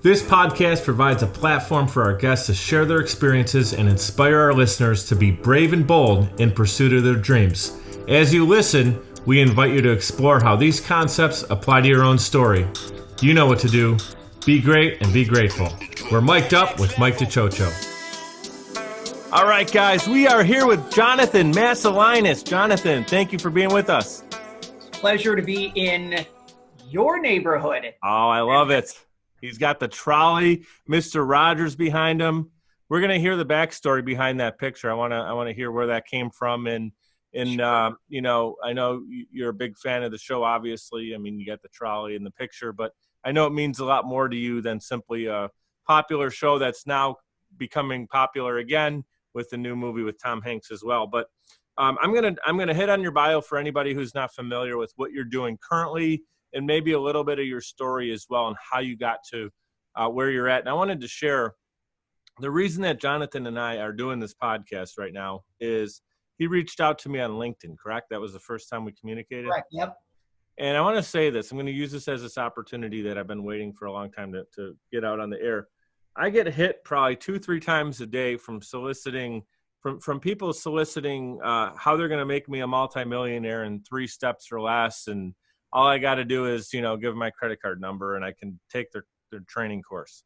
This podcast provides a platform for our guests to share their experiences and inspire our listeners to be brave and bold in pursuit of their dreams. As you listen, we invite you to explore how these concepts apply to your own story. You know what to do. Be great and be grateful. We're mic'd up with Mike DiCioccio. All right, guys, we are here with Jonathan Masiulionis. Jonathan, thank you for being with us. Pleasure to be in your neighborhood. Oh, I love it. He's got the trolley, Mr. Rogers behind him. We're going to hear the backstory behind that picture. I want to hear where that came from. And Sure. you know, I know you're a big fan of the show, obviously. I mean, you got the trolley in the picture, but I know it means a lot more to you than simply a popular show that's now becoming popular again with the new movie with Tom Hanks as well. But I'm gonna hit on your bio for anybody who's not familiar with what you're doing currently, and maybe a little bit of your story as well and how you got to where you're at. And I wanted to share the reason that Jonathan and I are doing this podcast right now is he reached out to me on LinkedIn, correct? That was the first time we communicated? Correct, yep. And I want to say this. I'm going to use this as this opportunity that I've been waiting for a long time to get out on the air. I get hit probably 2-3 times a day from people soliciting how they're going to make me a multimillionaire in 3 steps or less. And all I got to do is, give my credit card number and I can take their training course.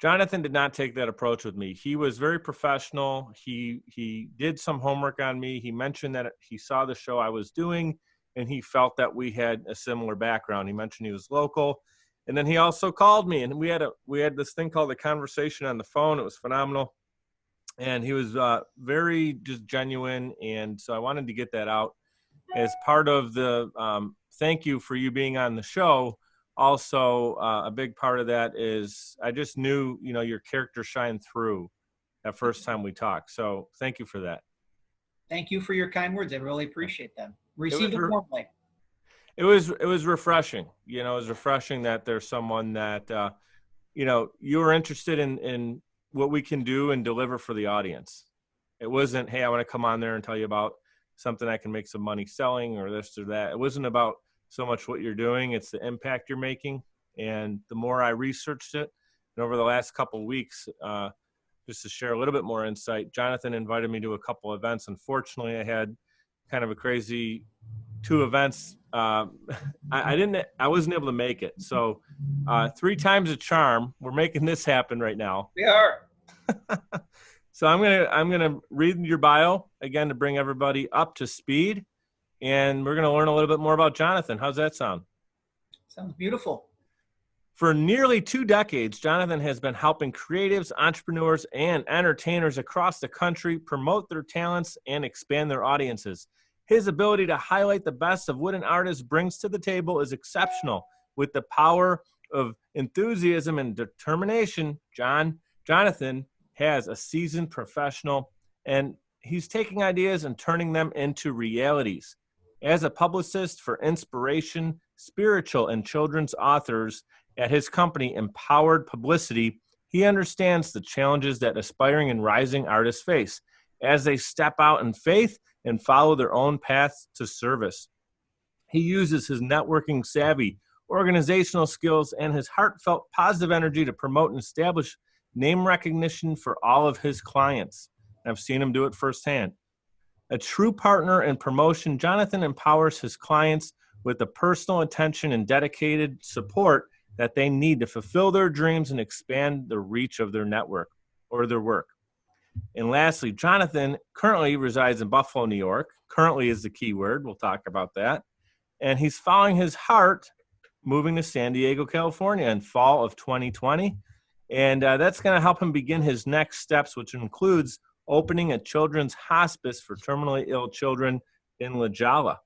Jonathan did not take that approach with me. He was very professional. He did some homework on me. He mentioned that he saw the show I was doing and he felt that we had a similar background. He mentioned he was local. And then he also called me and we had this thing called a conversation on the phone. It was phenomenal. And he was very just genuine. And so I wanted to get that out as part of the thank you for you being on the show. Also, a big part of that is I just knew, your character shined through that first time we talked. So thank you for that. Thank you for your kind words. I really appreciate them. Received it warmly. It was refreshing. It was refreshing that there's someone that, you were interested in what we can do and deliver for the audience. It wasn't, hey, I want to come on there and tell you about something I can make some money selling or this or that. It wasn't about so much what you're doing. It's the impact you're making. And the more I researched it, and over the last couple of weeks, just to share a little bit more insight, Jonathan invited me to a couple events. Unfortunately, I had kind of a crazy 2 events. I wasn't able to make it. So 3 times a charm. We're making this happen right now. We are. So I'm gonna read your bio again to bring everybody up to speed, and we're gonna learn a little bit more about Jonathan. How's that sound? Sounds beautiful. For nearly 2 decades, Jonathan has been helping creatives, entrepreneurs, and entertainers across the country promote their talents and expand their audiences. His ability to highlight the best of what an artist brings to the table is exceptional. With the power of enthusiasm and determination, Jonathan has a seasoned professional, and he's taking ideas and turning them into realities. As a publicist for inspiration, spiritual, and children's authors at his company, Empowered Publicity, he understands the challenges that aspiring and rising artists face as they step out in faith and follow their own paths to service. He uses his networking savvy, organizational skills, and his heartfelt positive energy to promote and establish name recognition for all of his clients. I've seen him do it firsthand. A true partner in promotion, Jonathan empowers his clients with the personal attention and dedicated support that they need to fulfill their dreams and expand the reach of their network or their work. And lastly, Jonathan currently resides in Buffalo, New York. Currently is the key word. We'll talk about that. And he's following his heart, moving to San Diego, California in fall of 2020. And that's going to help him begin his next steps, which includes opening a children's hospice for terminally ill children in La Jolla.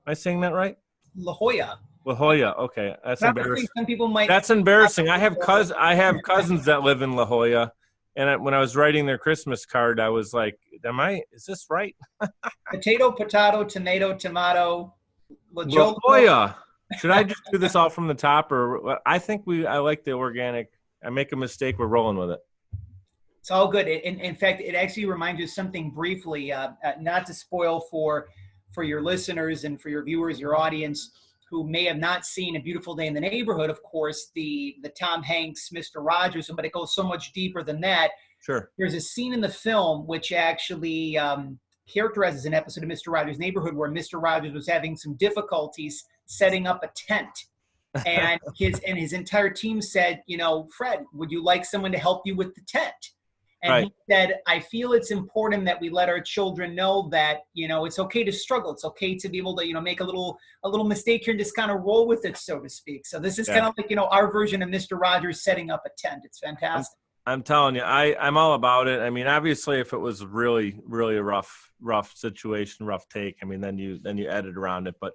Am I saying that right? La Jolla. La Jolla. Okay, that's embarrassing. Some people might. That's embarrassing. I have cousins that live in La Jolla, and when I was writing their Christmas card, I was like, is this right? Potato, tomato, tomato. La Jolla. Should I just do this all from the top, or I like the organic. I make a mistake, we're rolling with it. It's all good. In fact, it actually reminds you of something briefly, not to spoil for your listeners and for your viewers, your audience. who may have not seen A Beautiful Day in the Neighborhood, of course, the Tom Hanks, Mr. Rogers, but it goes so much deeper than that. Sure. There's a scene in the film which actually characterizes an episode of Mr. Rogers' Neighborhood where Mr. Rogers was having some difficulties setting up a tent. And his entire team said, Fred, would you like someone to help you with the tent? And right. He said, I feel it's important that we let our children know that, it's okay to struggle. It's okay to be able to, make a little mistake here and just kind of roll with it, so to speak. So this is kind of like, our version of Mr. Rogers setting up a tent. It's fantastic. I'm telling you, I'm all about it. I mean, obviously, if it was really, really a rough situation, rough take, I mean, then you edit around it. But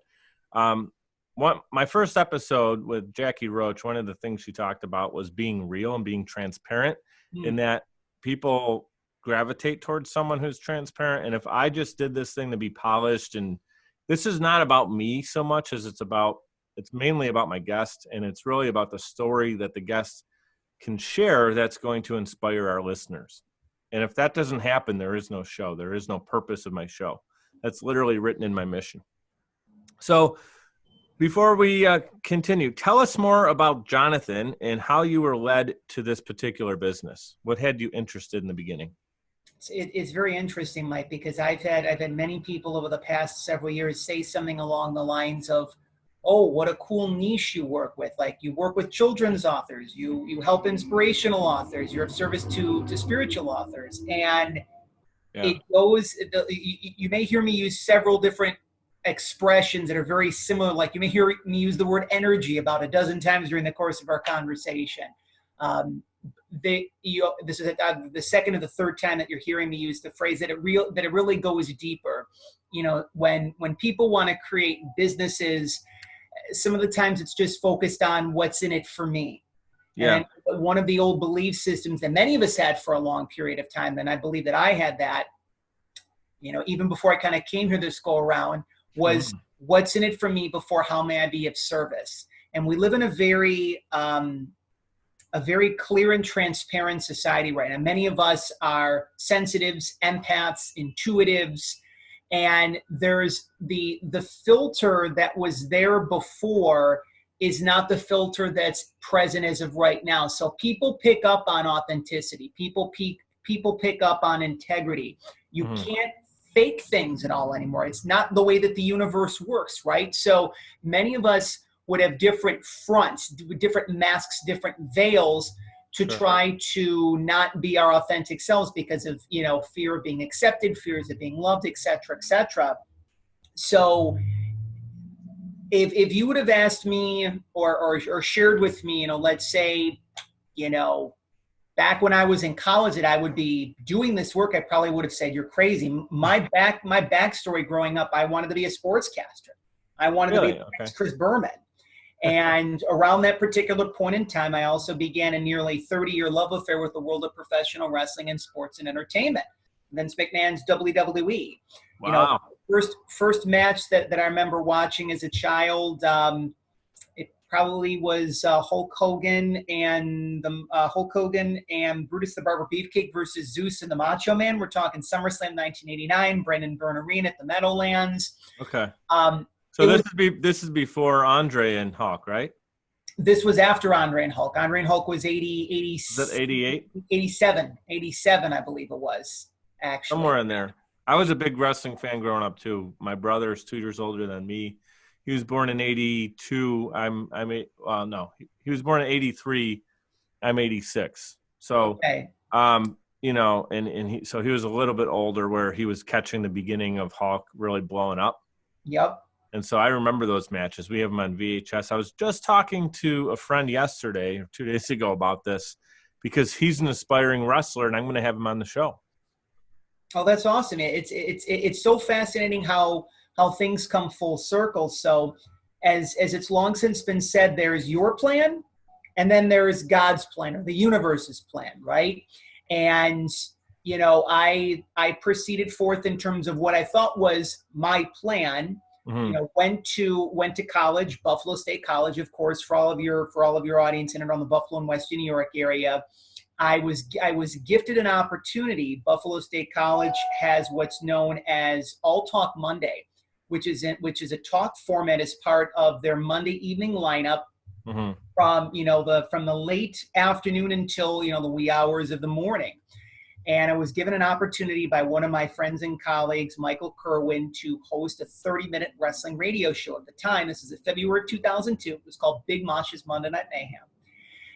my first episode with Jackie Roach, one of the things she talked about was being real and being transparent, in that people gravitate towards someone who's transparent. And if I just did this thing to be polished, and this is not about me so much as it's mainly about my guest, and it's really about the story that the guest can share that's going to inspire our listeners. And if that doesn't happen, there is no show. There is no purpose of my show. That's literally written in my mission. So before we continue, tell us more about Jonathan and how you were led to this particular business. What had you interested in the beginning? It's very interesting, Mike, because I've had many people over the past several years say something along the lines of, oh, what a cool niche you work with. Like, you work with children's authors, you help inspirational authors, you're of service to spiritual authors. And it goes, you may hear me use several different expressions that are very similar. Like, you may hear me use the word energy about a dozen times during the course of our conversation. This is the second or the third time that you're hearing me use the phrase that it really goes deeper. When people want to create businesses, some of the times it's just focused on what's in it for me. Yeah. And one of the old belief systems that many of us had for a long period of time, and I believe that I had that, even before I kind of came here this go around, was what's in it for me before how may I be of service. And we live in a very clear and transparent society right now. Many of us are sensitives, empaths, intuitives, and there's the filter that was there before is not the filter that's present as of right now. So people pick up on authenticity. People pick up on integrity. You can't fake things at all anymore. It's not the way that the universe works, right? So many of us would have different fronts, different masks, different veils to try to not be our authentic selves because of, fear of being accepted, fears of being loved, et cetera, et cetera. So if you would have asked me or shared with me, let's say, back when I was in college that I would be doing this work, I probably would have said, you're crazy. My backstory growing up, I wanted to be a sportscaster. I wanted to be Chris Berman. And around that particular point in time, I also began a nearly 30-year love affair with the world of professional wrestling and sports and entertainment. Vince McMahon's WWE. Wow. First match that I remember watching as a child, it probably was Hulk Hogan and Brutus the Barber Beefcake versus Zeus and the Macho Man. We're talking SummerSlam 1989, Brendan Byrne Arena at the Meadowlands. Okay. So this is before Andre and Hulk, right? This was after Andre and Hulk. Andre and Hulk was 80 is that 88? 87, I believe it was, actually. Somewhere in there. I was a big wrestling fan growing up too. My brother is 2 years older than me. He was born in 82. He was born in 83. I'm 86. So, and he was a little bit older where he was catching the beginning of Hulk really blowing up. Yep. And so I remember those matches. We have them on VHS. I was just talking to a friend yesterday or 2 days ago about this because he's an aspiring wrestler and I'm going to have him on the show. Oh, that's awesome. It's so fascinating how things come full circle. So as it's long since been said, there's your plan and then there is God's plan or the universe's plan, right? And I proceeded forth in terms of what I thought was my plan. Went to college, Buffalo State College, of course, for all of your audience in and around the Buffalo and Western New York area. I was gifted an opportunity. Buffalo State College has what's known as All Talk Monday, which is a talk format as part of their Monday evening lineup. Mm-hmm. From the late afternoon until the wee hours of the morning. And I was given an opportunity by one of my friends and colleagues, Michael Kerwin, to host a 30-minute wrestling radio show. At the time, this is in February of 2002. It was called Big Mosh's Monday Night Mayhem.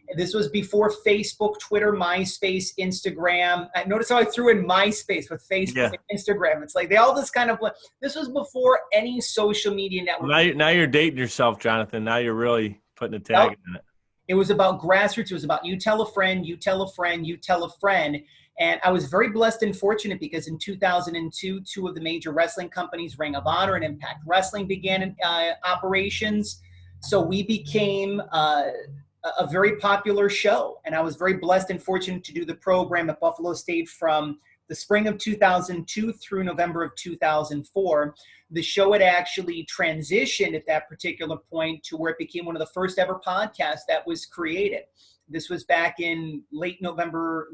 And this was before Facebook, Twitter, MySpace, Instagram. Notice how I threw in MySpace with Facebook and Instagram. It's like they all just kind of – this was before any social media network. Now you're dating yourself, Jonathan. Now you're really putting a tag in it. It was about grassroots. It was about you tell a friend, you tell a friend, you tell a friend. And I was very blessed and fortunate because in 2002, two of the major wrestling companies, Ring of Honor and Impact Wrestling, began operations. So we became a very popular show. And I was very blessed and fortunate to do the program at Buffalo State from the spring of 2002 through November of 2004. The show had actually transitioned at that particular point to where it became one of the first ever podcasts that was created. This was back in late November,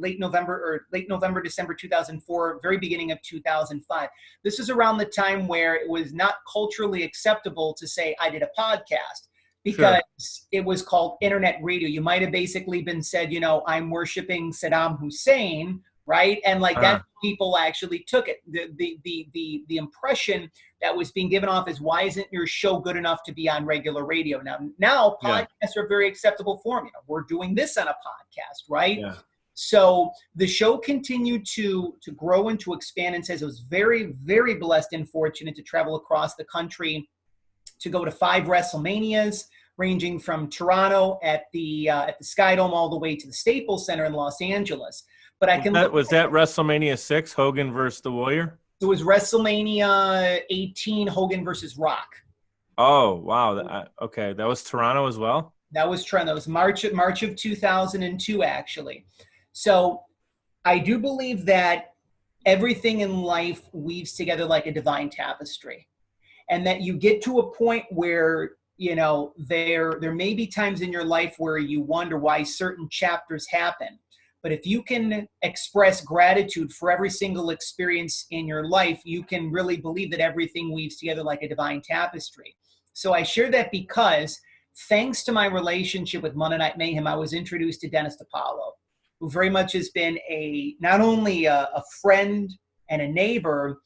December 2004, very beginning of 2005. This is around the time where it was not culturally acceptable to say, I did a podcast, because it was called internet radio. You might have basically been said, I'm worshiping Saddam Hussein, right? And that's how people actually took it. The impression that was being given off is, why isn't your show good enough to be on regular radio? Now podcasts are a very acceptable form. We're doing this on a podcast, right? Yeah. So the show continued to grow and to expand, and says it was very, very blessed and fortunate to travel across the country to go to 5 WrestleManias, ranging from Toronto at the Skydome all the way to the Staples Center in Los Angeles. But was that WrestleMania 6, Hogan versus the Warrior? It was WrestleMania 18, Hogan versus Rock. Oh, wow. Okay, that was Toronto as well? That was Toronto. That was March of 2002, actually. So I do believe that everything in life weaves together like a divine tapestry. And that you get to a point where, there may be times in your life where you wonder why certain chapters happen. But if you can express gratitude for every single experience in your life, you can really believe that everything weaves together like a divine tapestry. So I share that because thanks to my relationship with Monday Night Mayhem, I was introduced to Dennis DiPaolo, who very much has been not only a friend and a neighbor,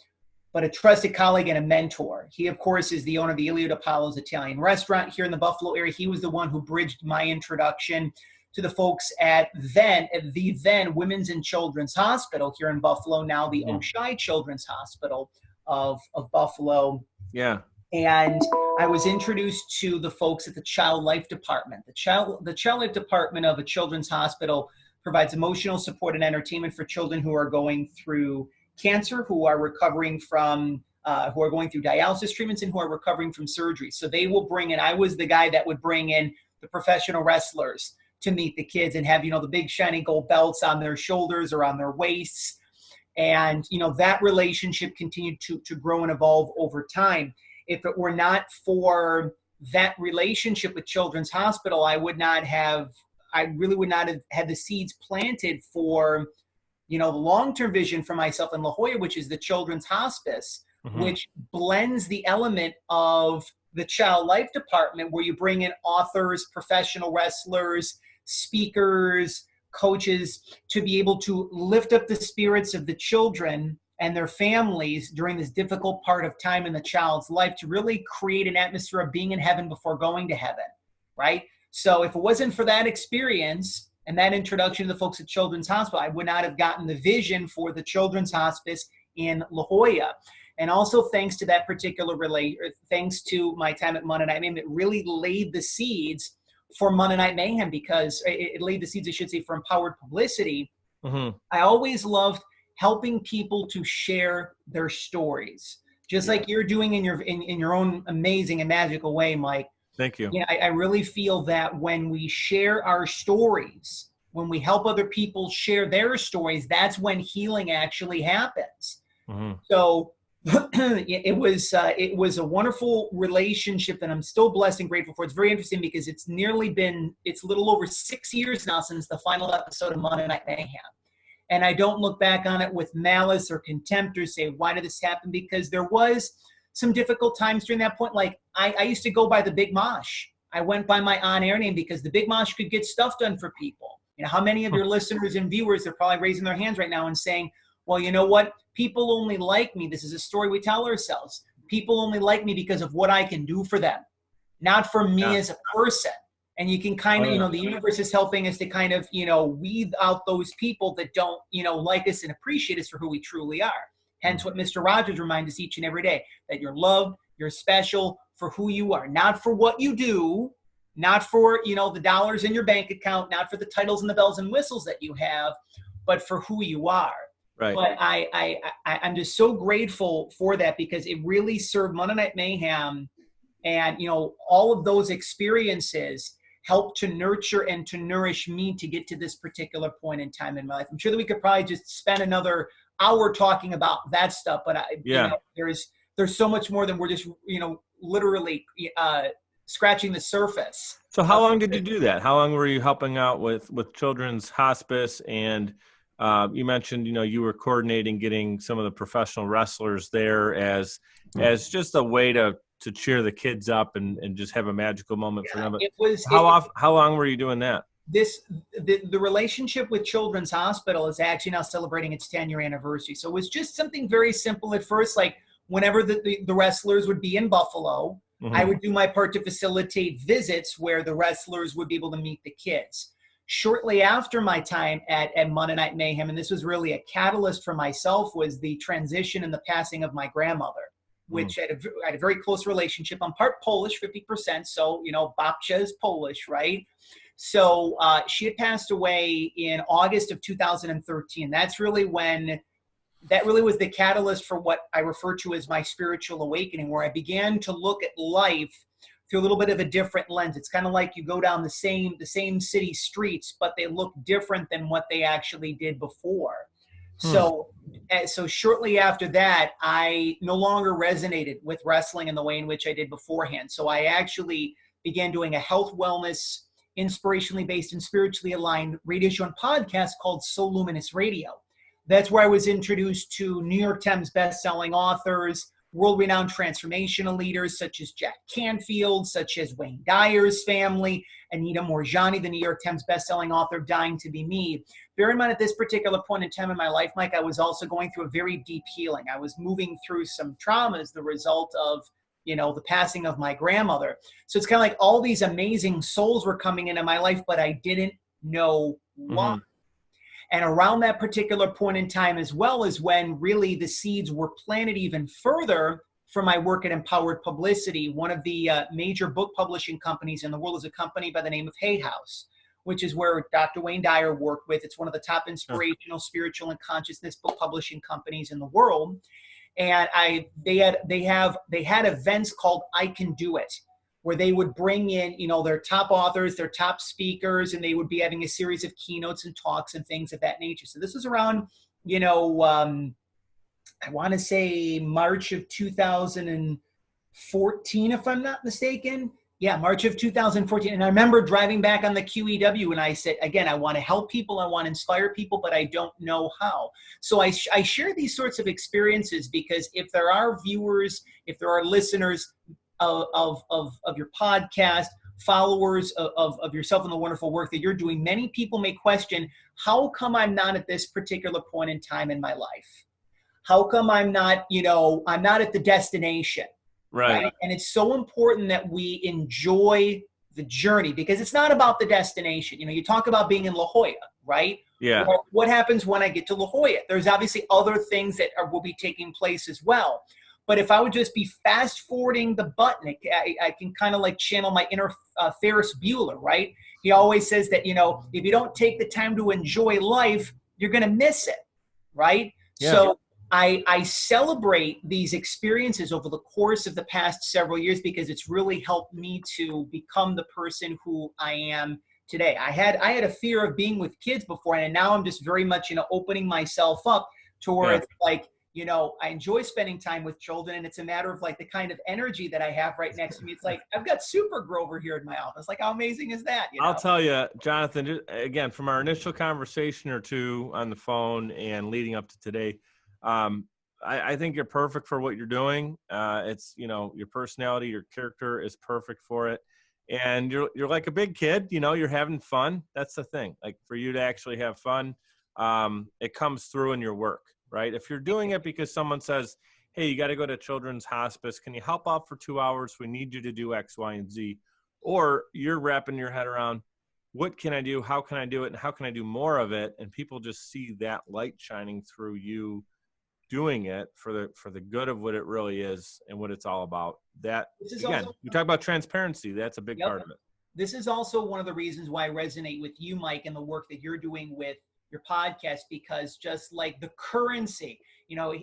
but a trusted colleague and a mentor. He, of course, is the owner of the Elio DiPaolo's Italian restaurant here in the Buffalo area. He was the one who bridged my introduction to the folks at the then Women's and Children's Hospital here in Buffalo, now the Oshai Children's Hospital of Buffalo. Yeah. And I was introduced to the folks at the Child Life Department. The Child Life Department of a children's hospital provides emotional support and entertainment for children who are going through cancer, who are recovering from, who are going through dialysis treatments, and who are recovering from surgery. So they will bring in, I was the guy that would bring in the professional wrestlers to meet the kids and have, the big shiny gold belts on their shoulders or on their waists. And, that relationship continued to grow and evolve over time. If it were not for that relationship with Children's Hospital, I really would not have had the seeds planted for, the long-term vision for myself in La Jolla, which is the Children's Hospice, which blends the element of the Child Life Department, where you bring in authors, professional wrestlers, speakers, coaches, to be able to lift up the spirits of the children and their families during this difficult part of time in the child's life, to really create an atmosphere of being in heaven before going to heaven, right? So if it wasn't for that experience and that introduction to the folks at Children's Hospital, I would not have gotten the vision for the Children's Hospice in La Jolla. And also thanks to that particular thanks to my time at Monday Night Mayhem, it really laid the seeds for Monday Night Mayhem, because it laid the seeds, I should say, for empowered publicity. I always loved helping people to share their stories, just like you're doing in your own amazing and magical way, Mike. Thank you. I really feel that when we share our stories, when we help other people share their stories, that's when healing actually happens. So it was a wonderful relationship that I'm still blessed and grateful for. It's very interesting because it's a little over 6 years now since the final episode of Monday Night Mayhem. And I don't look back on it with malice or contempt or say, why did this happen? Because there was some difficult times during that point. Like I used to go by the Big Mosh. I went by my on-air name because the Big Mosh could get stuff done for people. You know, how many of your listeners and viewers are probably raising their hands right now and saying, well, you know what? People only like me. This is a story we tell ourselves. People only like me because of what I can do for them, not for me as a person. And you can kind of, you know, the universe is helping us to kind of, you know, weed out those people that don't, you know, like us and appreciate us for who we truly are. Hence what Mr. Rogers reminds us each and every day, that you're loved, you're special for who you are, not for what you do, not for, you know, the dollars in your bank account, not for the titles and the bells and whistles that you have, but for who you are. Right. But I'm just so grateful for that, because it really served Monday Night Mayhem, and, you know, all of those experiences helped to nurture and to nourish me to get to this particular point in time in my life. I'm sure that we could probably just spend another hour talking about that stuff, but you know, there's so much more than we're just, you know, literally scratching the surface. So how long did you do that? How long were you helping out with Children's Hospice? And you mentioned, you know, you were coordinating getting some of the professional wrestlers there as just a way to cheer the kids up and just have a magical moment for them. How long were you doing that? The relationship with Children's Hospital is actually now celebrating its 10-year anniversary. So it was just something very simple at first. Like whenever the wrestlers would be in Buffalo, I would do my part to facilitate visits where the wrestlers would be able to meet the kids. Shortly after my time at Monday Night Mayhem, and this was really a catalyst for myself, was the transition and the passing of my grandmother, which I had a very close relationship. I'm part Polish, 50%. So, you know, babcia is Polish, right? So she had passed away in August of 2013. That really was the catalyst for what I refer to as my spiritual awakening, where I began to look at life through a little bit of a different lens. It's kind of like you go down the same city streets, but they look different than what they actually did before. So shortly after that, I no longer resonated with wrestling in the way in which I did beforehand. So I actually began doing a health, wellness, inspirationally based and spiritually aligned radio show and podcast called So Luminous Radio. That's where I was introduced to New York Times bestselling authors, world-renowned transformational leaders such as Jack Canfield, such as Wayne Dyer's family, Anita Moorjani, the New York Times bestselling author of Dying to Be Me. Bear in mind, at this particular point in time in my life, Mike, I was also going through a very deep healing. I was moving through some trauma as the result of, you know, the passing of my grandmother. So it's kind of like all these amazing souls were coming into my life, but I didn't know why. And around that particular point in time, as well, as when really the seeds were planted even further for my work at Empowered Publicity. One of the major book publishing companies in the world is a company by the name of Hay House, which is where Dr. Wayne Dyer worked with. It's one of the top inspirational, spiritual, and consciousness book publishing companies in the world. And they had events called I Can Do It, where they would bring in, you know, their top authors, their top speakers, and they would be having a series of keynotes and talks and things of that nature. So this was around, you know, I want to say March of 2014, if I'm not mistaken. Yeah, March of 2014. And I remember driving back on the QEW, and I said, again, I want to help people, I want to inspire people, but I don't know how. So I share these sorts of experiences because if there are viewers, if there are listeners of your podcast, followers of yourself and the wonderful work that you're doing, many people may question, how come I'm not at this particular point in time in my life? How come I'm not, you know, I'm not at the destination? Right. And it's so important that we enjoy the journey, because it's not about the destination. You know, you talk about being in La Jolla, right? Yeah. Well, what happens when I get to La Jolla? There's obviously other things that will be taking place as well. But if I would just be fast forwarding the button, I can kind of like channel my inner Ferris Bueller, right? He always says that, you know, if you don't take the time to enjoy life, you're going to miss it, right? Yeah. So I celebrate these experiences over the course of the past several years because it's really helped me to become the person who I am today. I had a fear of being with kids before, and now I'm just very much, you know, opening myself up to where it's like, you know, I enjoy spending time with children, and it's a matter of like the kind of energy that I have right next to me. It's like, I've got Super Grover here in my office. Like, how amazing is that? You know? I'll tell you, Jonathan, again, from our initial conversation or two on the phone and leading up to today, I think you're perfect for what you're doing. It's, your personality, your character is perfect for it. And you're like a big kid, you're having fun. That's the thing. Like, for you to actually have fun, it comes through in your work, right? If you're doing it because someone says, hey, you got to go to children's hospice, can you help out for 2 hours? We need you to do X, Y, and Z. Or you're wrapping your head around, what can I do? How can I do it? And how can I do more of it? And people just see that light shining through you doing it for the good of what it really is and what it's all about. That, again, we talk about transparency. That's a big part of it. This is also one of the reasons why I resonate with you, Mike, and the work that you're doing with your podcast, because just like the currency,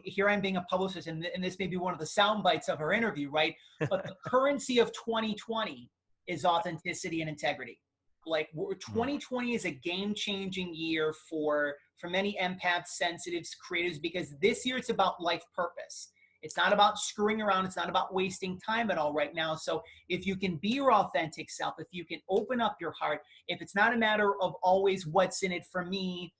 here I'm being a publicist, and this may be one of the sound bites of our interview, right? But the currency of 2020 is authenticity and integrity. Like, 2020 is a game-changing year for many empaths, sensitives, creatives, because this year it's about life purpose. It's not about screwing around. It's not about wasting time at all right now. So if you can be your authentic self, if you can open up your heart, if it's not a matter of always what's in it for me,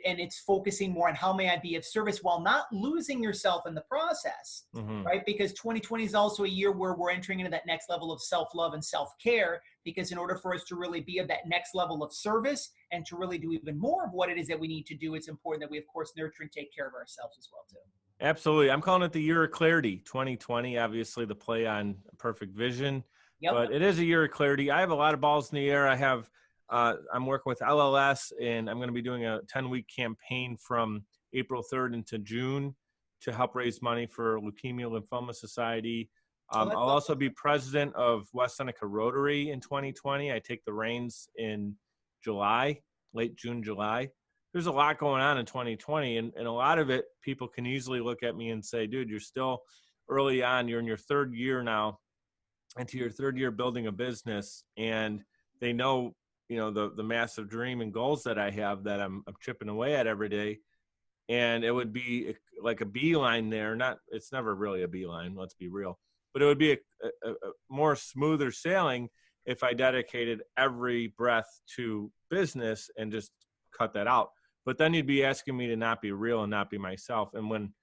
and it's focusing more on how may I be of service while not losing yourself in the process, right? Because 2020 is also a year where we're entering into that next level of self-love and self-care, because in order for us to really be of that next level of service and to really do even more of what it is that we need to do, it's important that we, of course, nurture and take care of ourselves as well, too. Absolutely. I'm calling it the year of clarity, 2020, obviously the play on perfect vision, but it is a year of clarity. I have a lot of balls in the air. I'm working with LLS, and I'm going to be doing a 10-week campaign from April 3rd into June to help raise money for Leukemia Lymphoma Society. I'll also be president of West Seneca Rotary in 2020. I take the reins in July, late June, July. There's a lot going on in 2020, and a lot of it, people can easily look at me and say, dude, you're still early on. You're in your third year now, into your third year building a business, and they know, the massive dream and goals that I have that I'm chipping away at every day. And it would be like a beeline there. It's never really a beeline, let's be real, but it would be a more smoother sailing if I dedicated every breath to business and just cut that out. But then you'd be asking me to not be real and not be myself. And when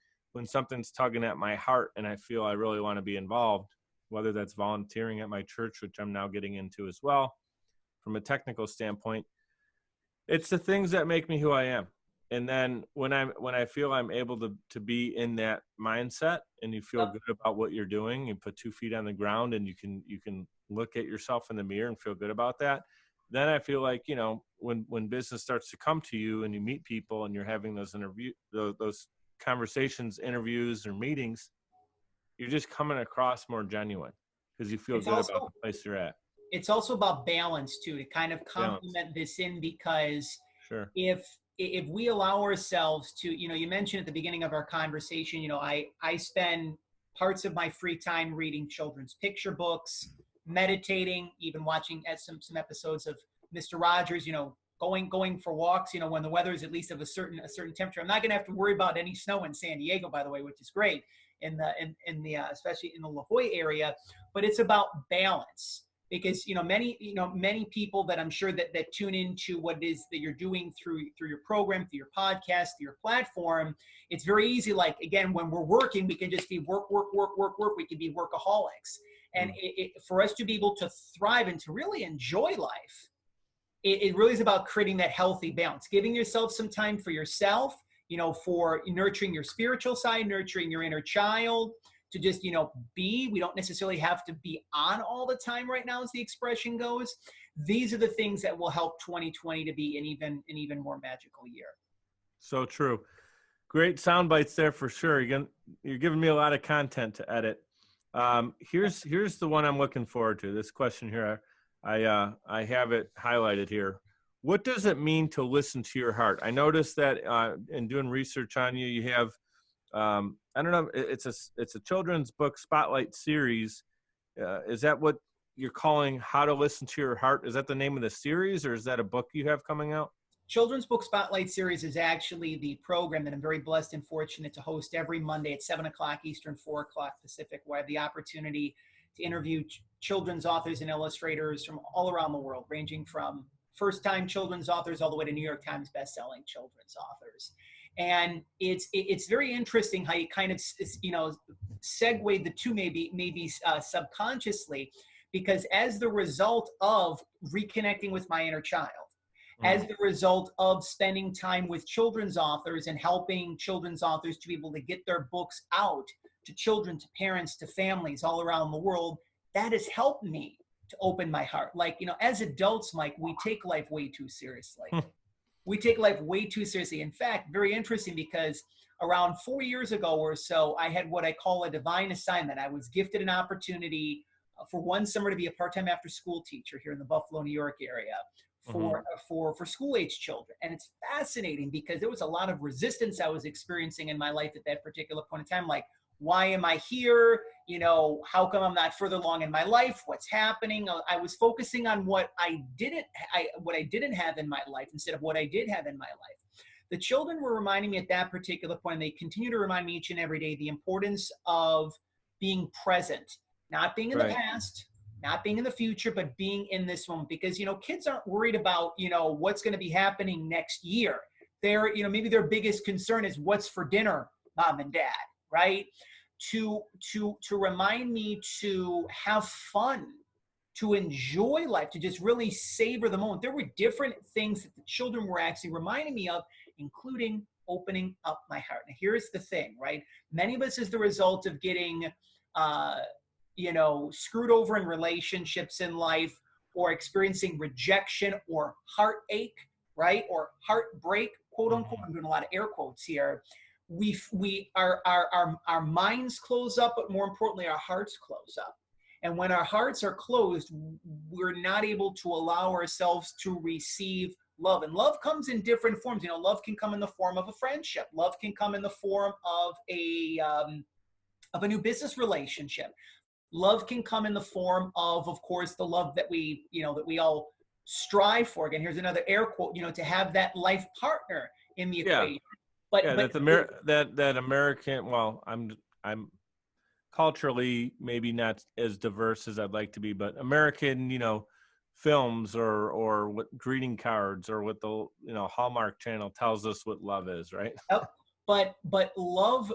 something's tugging at my heart and I feel I really want to be involved, whether that's volunteering at my church, which I'm now getting into as well, from a technical standpoint, it's the things that make me who I am. And then when I feel I'm able to be in that mindset, and you feel good about what you're doing, you put 2 feet on the ground, and you can look at yourself in the mirror and feel good about that, then I feel like, when business starts to come to you and you meet people and you're having those conversations, interviews, or meetings, you're just coming across more genuine because you feel good about the place you're at. It's also about balance too, to kind of complement this in, because if we allow ourselves to, you mentioned at the beginning of our conversation, I spend parts of my free time reading children's picture books, meditating, even watching some episodes of Mr. Rogers, going for walks, when the weather is at least of a certain temperature. I'm not going to have to worry about any snow in San Diego, by the way, which is great in the especially in the La Jolla area. But it's about balance. Because many people that I'm sure that tune into what it is that you're doing through your program, through your podcast, through your platform, it's very easy. Like, again, when we're working, we can just be work. We can be workaholics, and for us to be able to thrive and to really enjoy life, it really is about creating that healthy balance, giving yourself some time for yourself, for nurturing your spiritual side, nurturing your inner child. To just, be. We don't necessarily have to be on all the time right now, as the expression goes. These are the things that will help 2020 to be an even more magical year. So true. Great sound bites there for sure. You're giving me a lot of content to edit. Here's the one I'm looking forward to. This question here, I have it highlighted here. What does it mean to listen to your heart? I noticed that in doing research on you, you have I don't know. It's a children's book spotlight series. Is that what you're calling How to Listen to Your Heart? Is that the name of the series, or is that a book you have coming out? Children's Book Spotlight Series is actually the program that I'm very blessed and fortunate to host every Monday at 7 o'clock Eastern, 4 o'clock Pacific, where I have the opportunity to interview children's authors and illustrators from all around the world, ranging from first-time children's authors all the way to New York Times best-selling children's authors. And it's very interesting how you kind of, you know, segue the two, maybe subconsciously, because as the result of reconnecting with my inner child, as the result of spending time with children's authors and helping children's authors to be able to get their books out to children, to parents, to families all around the world, that has helped me to open my heart. Like, you know, as adults, Mike, we take life way too seriously. We take life way too seriously. In fact, very interesting, because around 4 years ago or so, I had what I call a divine assignment. I was gifted an opportunity for one summer to be a part-time after-school teacher here in the Buffalo, New York area for school-age children. And it's fascinating because there was a lot of resistance I was experiencing in my life at that particular point in time. Like, why am I here? You know, how come I'm not further along in my life? What's happening? I was focusing on what I didn't have in my life instead of what I did have in my life. The children were reminding me at that particular point, and they continue to remind me each and every day, the importance of being present, not being in the past, not being in the future, but being in this moment. Because, you know, kids aren't worried about, you know, what's going to be happening next year. They're, you know, maybe their biggest concern is what's for dinner, mom and dad, right? To remind me to have fun, to enjoy life, to just really savor the moment. There were different things that the children were actually reminding me of, including opening up my heart. Now, here's the thing, right? Many of us, as the result of getting, you know, screwed over in relationships in life, or experiencing rejection or heartache, right? Or heartbreak, quote unquote. I'm doing a lot of air quotes here. Our minds close up, but more importantly, our hearts close up. And when our hearts are closed, we're not able to allow ourselves to receive love. And love comes in different forms. You know, love can come in the form of a friendship. Love can come in the form of a new business relationship. Love can come in the form of course, the love that we all strive for. Again, here's another air quote, you know, to have that life partner in the equation. But that American, well, I'm culturally maybe not as diverse as I'd like to be, but American, you know, films or what greeting cards or what the, you know, Hallmark Channel tells us what love is, right? But love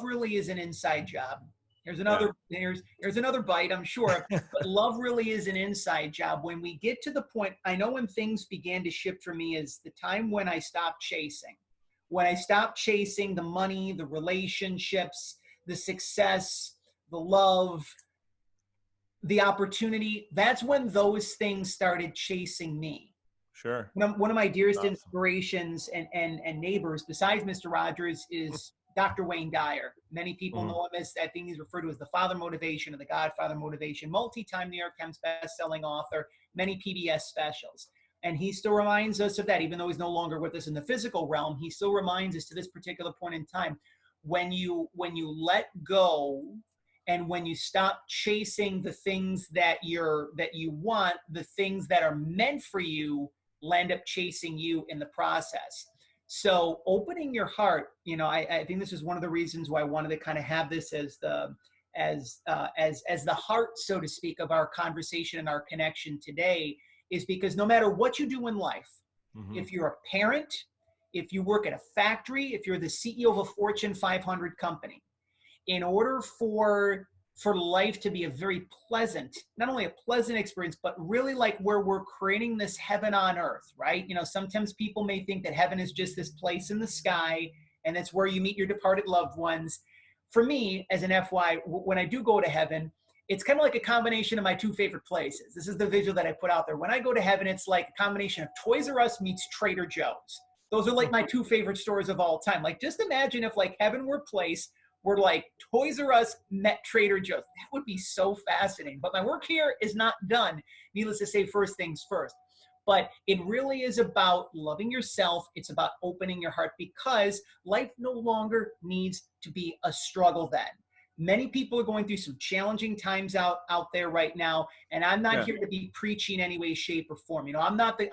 really is an inside job. Here's another here's another bite, I'm sure. But love really is an inside job. When we get to the point, I know when things began to shift for me is the time when I stopped chasing. When I stopped chasing the money, the relationships, the success, the love, the opportunity, that's when those things started chasing me. Sure. One of my dearest inspirations and neighbors, besides Mr. Rogers, is Dr. Wayne Dyer. Many people know him as, I think he's referred to as the father motivation or the godfather motivation, multi-time New York Times best-selling author, many PBS specials. And he still reminds us of that, even though he's no longer with us in the physical realm. He still reminds us to this particular point in time, when you let go and when you stop chasing the things that you want, the things that are meant for you will end up chasing you in the process. So opening your heart, you know, I think this is one of the reasons why I wanted to kind of have this as the heart, so to speak, of our conversation and our connection today, is because no matter what you do in life, if you're a parent, if you work at a factory, if you're the CEO of a Fortune 500 company, in order for life to be a very pleasant, not only a pleasant experience, but really like where we're creating this heaven on earth, right? You know, sometimes people may think that heaven is just this place in the sky and it's where you meet your departed loved ones. For me, as an FY, when I do go to heaven, it's kind of like a combination of my two favorite places. This is the visual that I put out there. When I go to heaven, it's like a combination of Toys R Us meets Trader Joe's. Those are like my two favorite stores of all time. Like, just imagine if like heaven were a place where like Toys R Us met Trader Joe's. That would be so fascinating. But my work here is not done. Needless to say, first things first. But it really is about loving yourself. It's about opening your heart, because life no longer needs to be a struggle then. Many people are going through some challenging times out there right now, and I'm not here to be preachy in any way, shape, or form. You know, I'm not the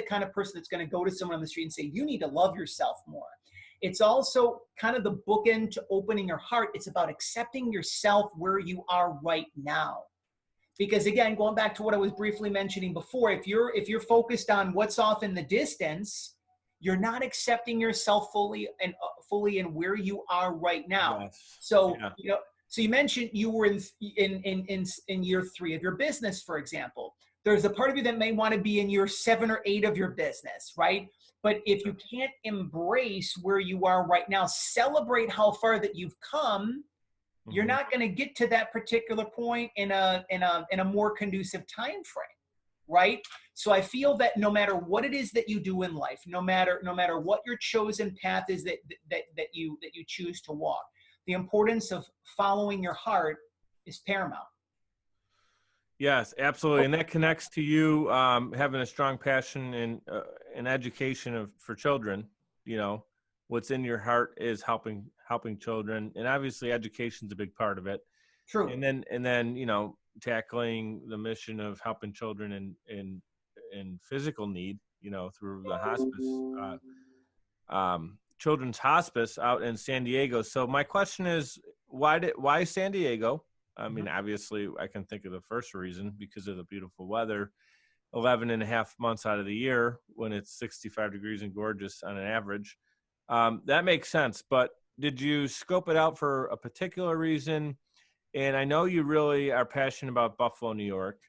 kind of person that's going to go to someone on the street and say, you need to love yourself more. It's also kind of the bookend to opening your heart. It's about accepting yourself where you are right now. Because again, going back to what I was briefly mentioning before, if you're focused on what's off in the distance, you're not accepting yourself fully in where you are right now. Yes. So, Yeah. So you mentioned you were in year 3 of your business, for example. There's a part of you that may want to be in year 7 or 8 of your business, right? But if you can't embrace where you are right now, celebrate how far that you've come, you're not going to get to that particular point in a more conducive time frame, right? So I feel that no matter what it is that you do in life, no matter what your chosen path is that you choose to walk, the importance of following your heart is paramount. Yes, absolutely. And that connects to you having a strong passion in education for children. You know, what's in your heart is helping children. And obviously education's a big part of it. True. And then, you know, tackling the mission of helping children in physical need, you know, through the hospice, children's hospice out in San Diego. So my question is, why San Diego? I mean, obviously I can think of the first reason, because of the beautiful weather, 11 and a half months out of the year when it's 65 degrees and gorgeous on an average. That makes sense. But did you scope it out for a particular reason? And I know you really are passionate about Buffalo, New York,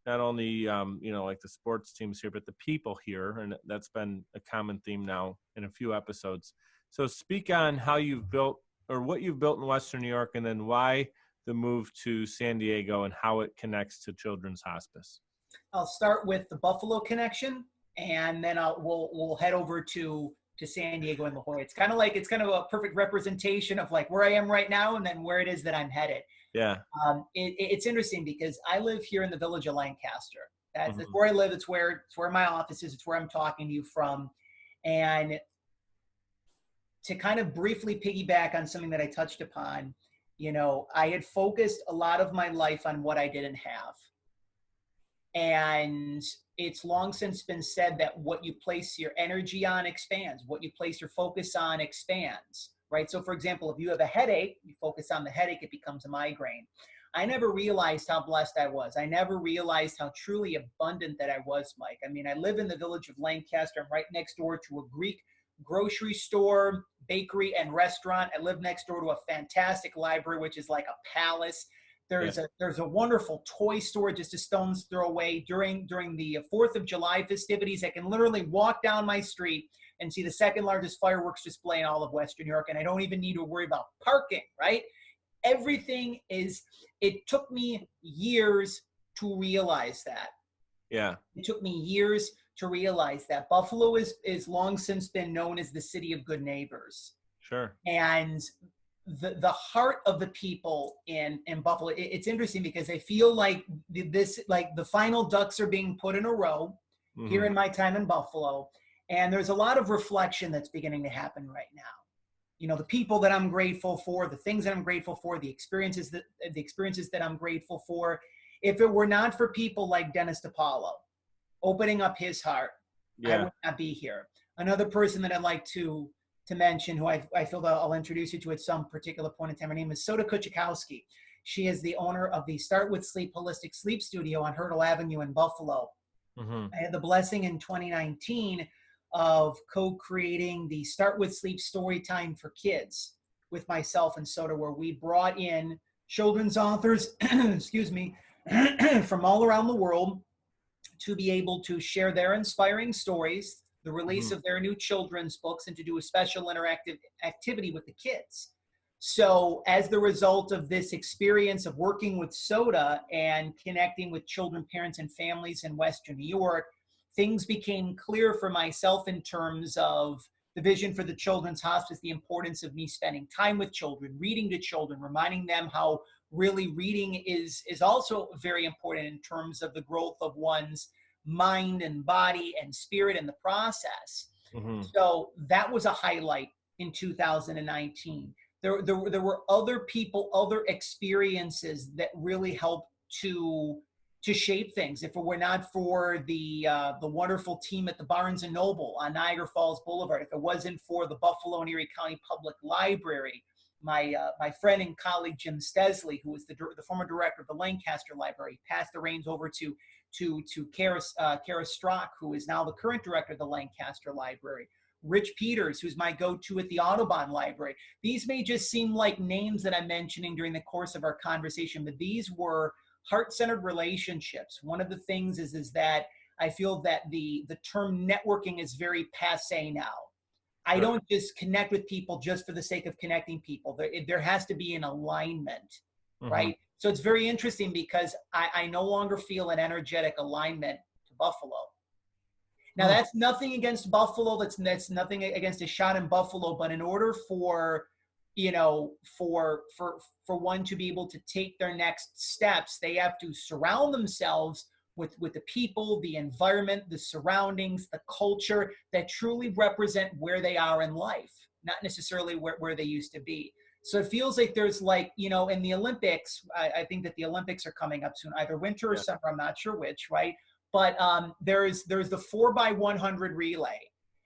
not only, you know, like the sports teams here, but the people here. And that's been a common theme now in a few episodes. So speak on how you've built, or what you've built in Western New York, and then why the move to San Diego and how it connects to Children's Hospice. I'll start with the Buffalo connection, and then we'll head over to San Diego and La Jolla. It's kind of a perfect representation of like where I am right now, and then where it is that I'm headed. Yeah. It's interesting because I live here in the village of Lancaster. That's where I live. It's where my office is. It's where I'm talking to you from. And to kind of briefly piggyback on something that I touched upon, you know, I had focused a lot of my life on what I didn't have. And it's long since been said that what you place your energy on expands. What you place your focus on expands, right? So for example, if you have a headache, you focus on the headache, it becomes a migraine. I never realized how blessed I was. I never realized how truly abundant that I was, Mike. I mean, I live in the village of Lancaster. I'm right next door to a Greek grocery store, bakery, and restaurant. I live next door to a fantastic library, which is like a palace. There's a wonderful toy store just a stone's throw away. During the 4th of July festivities, I can literally walk down my street and see the second largest fireworks display in all of Western New York, and I don't even need to worry about parking, right? Everything is, it took me years to realize that. Yeah. It took me years to realize that Buffalo is long since been known as the city of good neighbors. Sure. And the heart of the people in Buffalo, it's interesting because I feel like the final ducks are being put in a row here in my time in Buffalo. And there's a lot of reflection that's beginning to happen right now. You know, the people that I'm grateful for, the things that I'm grateful for, the experiences that I'm grateful for. If it were not for people like Dennis DiPaolo opening up his heart, I would not be here. Another person that I'd like to mention, who I feel that I'll introduce you to at some particular point in time, her name is DiCioccio. She is the owner of the Start With Sleep Holistic Sleep Studio on Hurdle Avenue in Buffalo. I had the blessing in 2019 of co-creating the Start With Sleep Storytime for Kids with myself and Soda, where we brought in children's authors, excuse me, from all around the world to be able to share their inspiring stories, the release of their new children's books, and to do a special interactive activity with the kids. So as the result of this experience of working with Soda and connecting with children, parents, and families in Western New York, things became clear for myself in terms of the vision for the Children's Hospice, the importance of me spending time with children, reading to children, reminding them how really reading is also very important in terms of the growth of one's mind and body and spirit in the process. So that was a highlight in 2019. There were other people, other experiences that really helped to shape things. If it were not for the wonderful team at the Barnes & Noble on Niagara Falls Boulevard, if it wasn't for the Buffalo and Erie County Public Library, my friend and colleague Jim Stesley, who was the former director of the Lancaster Library, passed the reins over to Kara Strock, who is now the current director of the Lancaster Library. Rich Peters, who's my go-to at the Audubon Library. These may just seem like names that I'm mentioning during the course of our conversation, but these were heart-centered relationships. One of the things is that I feel that the term networking is very passé now. I don't just connect with people just for the sake of connecting people. There has to be an alignment, right? So it's very interesting because I no longer feel an energetic alignment to Buffalo. Now, that's nothing against Buffalo. That's nothing against a shot in Buffalo. But in order for, you know, for one to be able to take their next steps, they have to surround themselves with the people, the environment, the surroundings, the culture that truly represent where they are in life, not necessarily where they used to be. So it feels like there's like, you know, in the Olympics, I think that the Olympics are coming up soon, either winter or summer, I'm not sure which, right? But there's the 4x100 relay,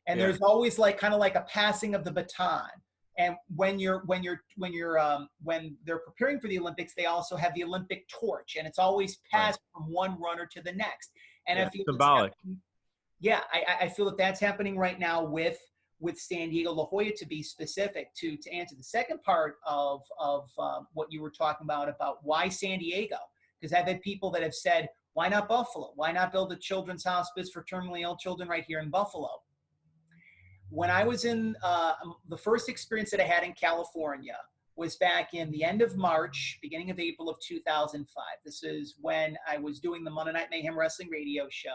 and there's always like kind of like a passing of the baton. And when they're preparing for the Olympics, they also have the Olympic torch, and it's always passed from one runner to the next. And I feel symbolic. I feel that that's happening right now with San Diego La Jolla, to be specific. To answer the second part of what you were talking about why San Diego, because I've had people that have said, why not Buffalo? Why not build a children's hospice for terminally ill children right here in Buffalo? When I was in the first experience that I had in California was back in the end of March, beginning of April of 2005. This is when I was doing the Monday Night Mayhem Wrestling radio show,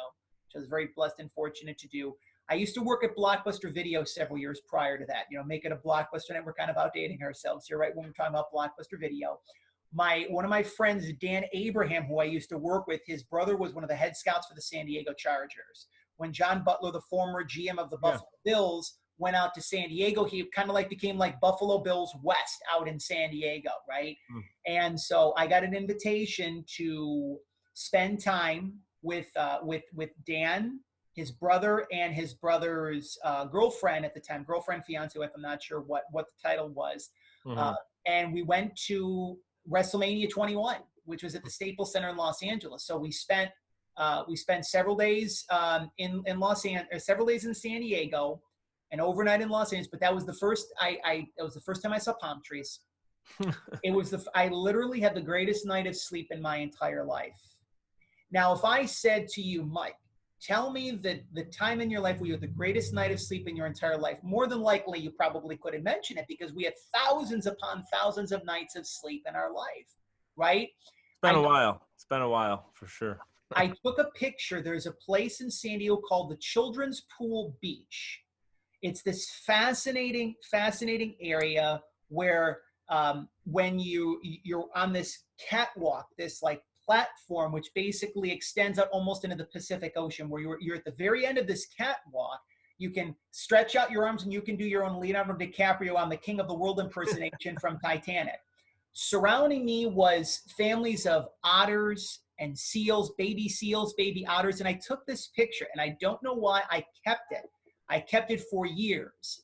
which I was very blessed and fortunate to do. I used to work at Blockbuster Video several years prior to that, you know, make it a Blockbuster Net. We're kind of outdating ourselves here, right, when we're talking about Blockbuster Video. One of my friends, Dan Abraham, who I used to work with, his brother was one of the head scouts for the San Diego Chargers. When John Butler, the former GM of the Buffalo Bills, went out to San Diego, he kind of like became like Buffalo Bills West out in San Diego, right? And so I got an invitation to spend time with Dan, his brother, and his brother's girlfriend at the time, girlfriend, fiance, wife, I'm not sure what the title was. And we went to WrestleMania 21, which was at the Staples Center in Los Angeles. So we spent several days in Los Angeles, several days in San Diego, and overnight in Los Angeles. But that was the first it was the first time I saw palm trees. I literally had the greatest night of sleep in my entire life. Now, if I said to you, Mike, tell me the time in your life where you had the greatest night of sleep in your entire life, more than likely you probably couldn't mention it, because we had thousands upon thousands of nights of sleep in our life, right? It's been a while for sure. I took a picture. There's a place in San Diego called the Children's Pool Beach. It's this fascinating area where when you're on this catwalk, this like platform, which basically extends out almost into the Pacific Ocean, where you're at the very end of this catwalk. You can stretch out your arms and you can do your own Leonardo DiCaprio on the King of the World impersonation from Titanic. Surrounding me was families of otters and seals, baby otters. And I took this picture, and I don't know why I kept it. I kept it for years.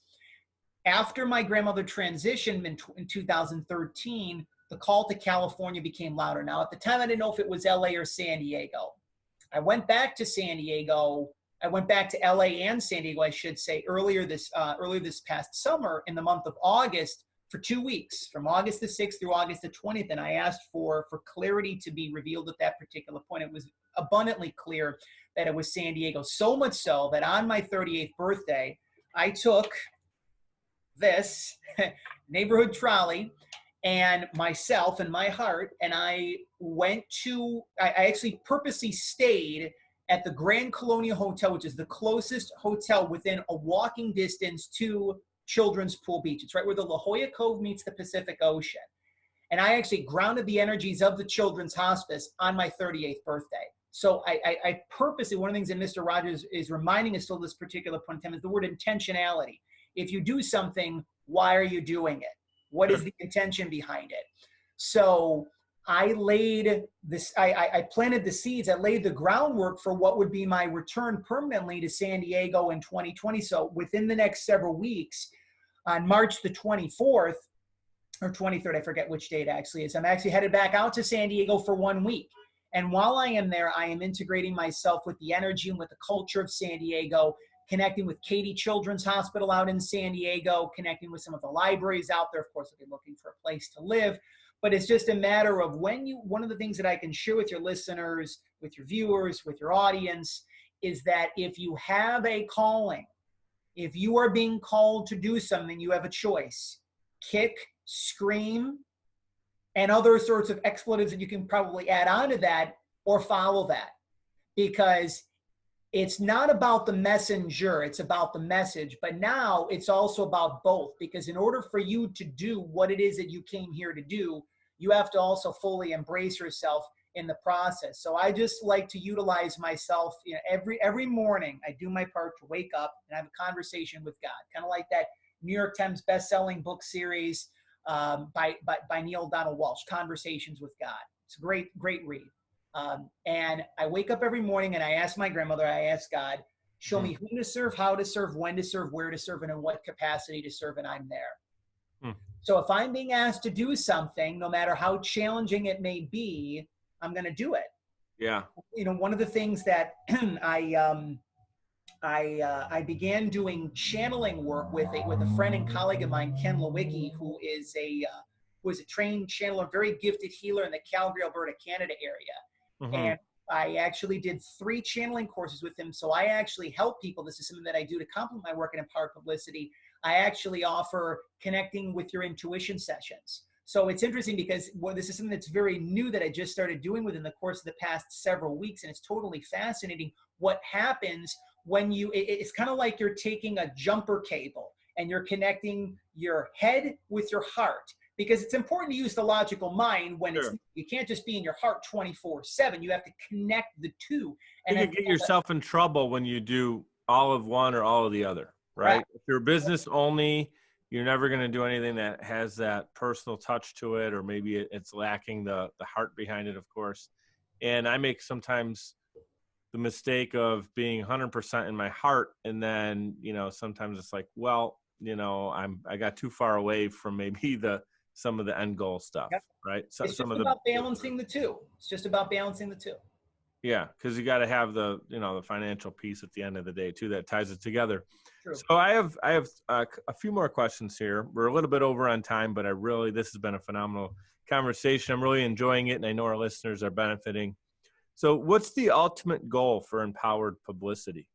After my grandmother transitioned in 2013, the call to California became louder. Now, at the time, I didn't know if it was LA or San Diego. I went back to San Diego. I went back to LA and San Diego, I should say, earlier this past summer in the month of August for 2 weeks, from August the 6th through August the 20th. And I asked for clarity to be revealed at that particular point. It was abundantly clear that it was San Diego, so much so that on my 38th birthday, I took this neighborhood trolley and myself and my heart, and I actually purposely stayed at the Grand Colonial Hotel, which is the closest hotel within a walking distance to Children's Pool Beach. It's right where the La Jolla Cove meets the Pacific Ocean. And I actually grounded the energies of the Children's Hospice on my 38th birthday. So I purposely, one of the things that Mr. Rogers is reminding us till this particular point in time is the word intentionality. If you do something, why are you doing it? What is the intention behind it? So I planted the seeds. I laid the groundwork for what would be my return permanently to San Diego in 2020. So within the next several weeks, on March the 24th or 23rd, I forget which date actually is, I'm actually headed back out to San Diego for 1 week. And while I am there, I am integrating myself with the energy and with the culture of San Diego, connecting with Katy Children's Hospital out in San Diego, connecting with some of the libraries out there. Of course, if you're looking for a place to live. But it's just a matter of one of the things that I can share with your listeners, with your viewers, with your audience, is that if you have a calling, if you are being called to do something, you have a choice. Kick, scream, and other sorts of expletives that you can probably add on to that, or follow that. Because it's not about the messenger, it's about the message. But now it's also about both, because in order for you to do what it is that you came here to do, you have to also fully embrace yourself in the process. So I just like to utilize myself. Every morning I do my part to wake up and have a conversation with God, kind of like that New York Times best-selling book series by Neil Donald Walsh, Conversations with God. It's a great read. And I wake up every morning and I ask my grandmother, I ask God, show me who to serve, how to serve, when to serve, where to serve, and in what capacity to serve, and I'm there. So if I'm being asked to do something, no matter how challenging it may be, I'm going to do it. Yeah. One of the things that I began doing channeling work with a friend and colleague of mine, Ken Lewicki, who is a trained channeler, very gifted healer in the Calgary, Alberta, Canada area. And I actually did 3 channeling courses with him. So I actually help people. This is something that I do to complement my work in Empowered Publicity. I actually offer connecting with your intuition sessions. So it's interesting because this is something that's very new that I just started doing within the course of the past several weeks. And it's totally fascinating what happens when it's kind of like you're taking a jumper cable and you're connecting your head with your heart. Because it's important to use the logical mind when you can't just be in your heart 24/7. You have to connect the two. And you can get yourself in trouble when you do all of one or all of the other, right? If you're business only, you're never going to do anything that has that personal touch to it, or maybe it's lacking the heart behind it, of course. And I make sometimes the mistake of being 100% in my heart, and then sometimes it's like, well, I got too far away from maybe some of the end goal stuff, right? So it's just about balancing the two. It's just about balancing the two. Yeah, because you got to have the financial piece at the end of the day too that ties it together. True. So I have a few more questions here. We're a little bit over on time, but this has been a phenomenal conversation. I'm really enjoying it, and I know our listeners are benefiting. So what's the ultimate goal for Empowered Publicity?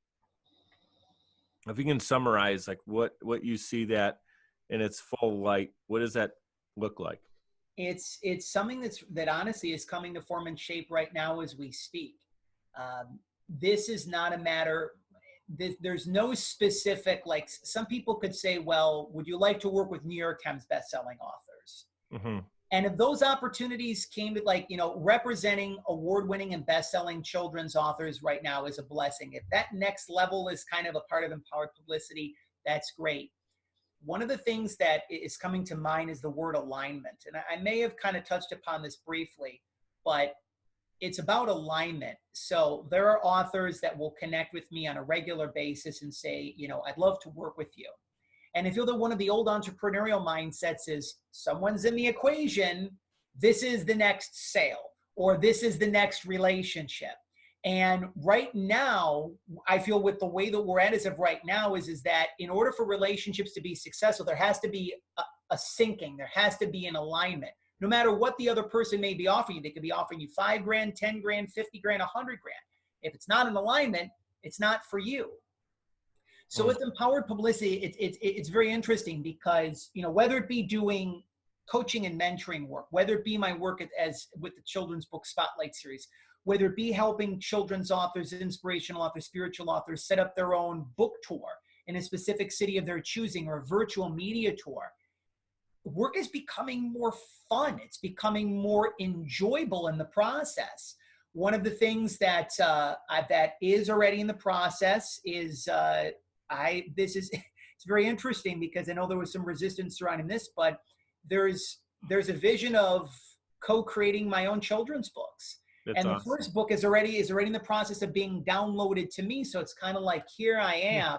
If you can summarize like what you see that in its full light, what does that look like? It's something that honestly is coming to form and shape right now as we speak. This is not a matter, there's no specific, like some people could say, well, would you like to work with New York Times bestselling authors? And if those opportunities came to representing award-winning and best-selling children's authors right now is a blessing. If that next level is kind of a part of Empowered Publicity, that's great. One of the things that is coming to mind is the word alignment. And I may have kind of touched upon this briefly, but it's about alignment. So there are authors that will connect with me on a regular basis and say, I'd love to work with you. And I feel that one of the old entrepreneurial mindsets is someone's in the equation, this is the next sale, or this is the next relationship. And right now, I feel with the way that we're at as of right now is that in order for relationships to be successful, there has to be a syncing. There has to be an alignment. No matter what the other person may be offering you, they could be offering you $5 grand, 10 grand, 50 grand, 100 grand. If it's not an alignment, it's not for you. So with Empowered Publicity, it's very interesting because, whether it be doing coaching and mentoring work, whether it be my work with the Children's Book Spotlight series, whether it be helping children's authors, inspirational authors, spiritual authors set up their own book tour in a specific city of their choosing or a virtual media tour, work is becoming more fun. It's becoming more enjoyable in the process. One of the things that is already in the process is it's very interesting because I know there was some resistance surrounding this, but there's a vision of co-creating my own children's books. That's and awesome. The first book is already in the process of being downloaded to me. So it's kind of like, here I am.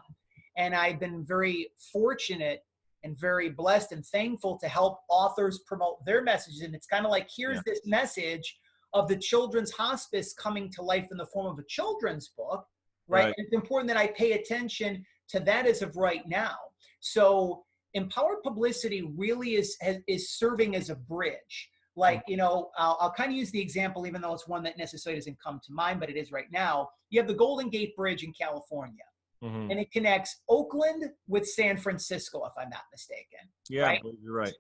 And I've been very fortunate and very blessed and thankful to help authors promote their messages. And it's kind of like, here's this message of the children's hospice coming to life in the form of a children's book. right? Right. And it's important that I pay attention to that as of right now. So empowered publicity really is serving as a bridge. Like, you know, I'll kind of use the example, even though it's one that necessarily doesn't come to mind, but it is right now. You have the Golden Gate Bridge in California, and it connects Oakland with San Francisco, if I'm not mistaken. Yeah, right? you're right.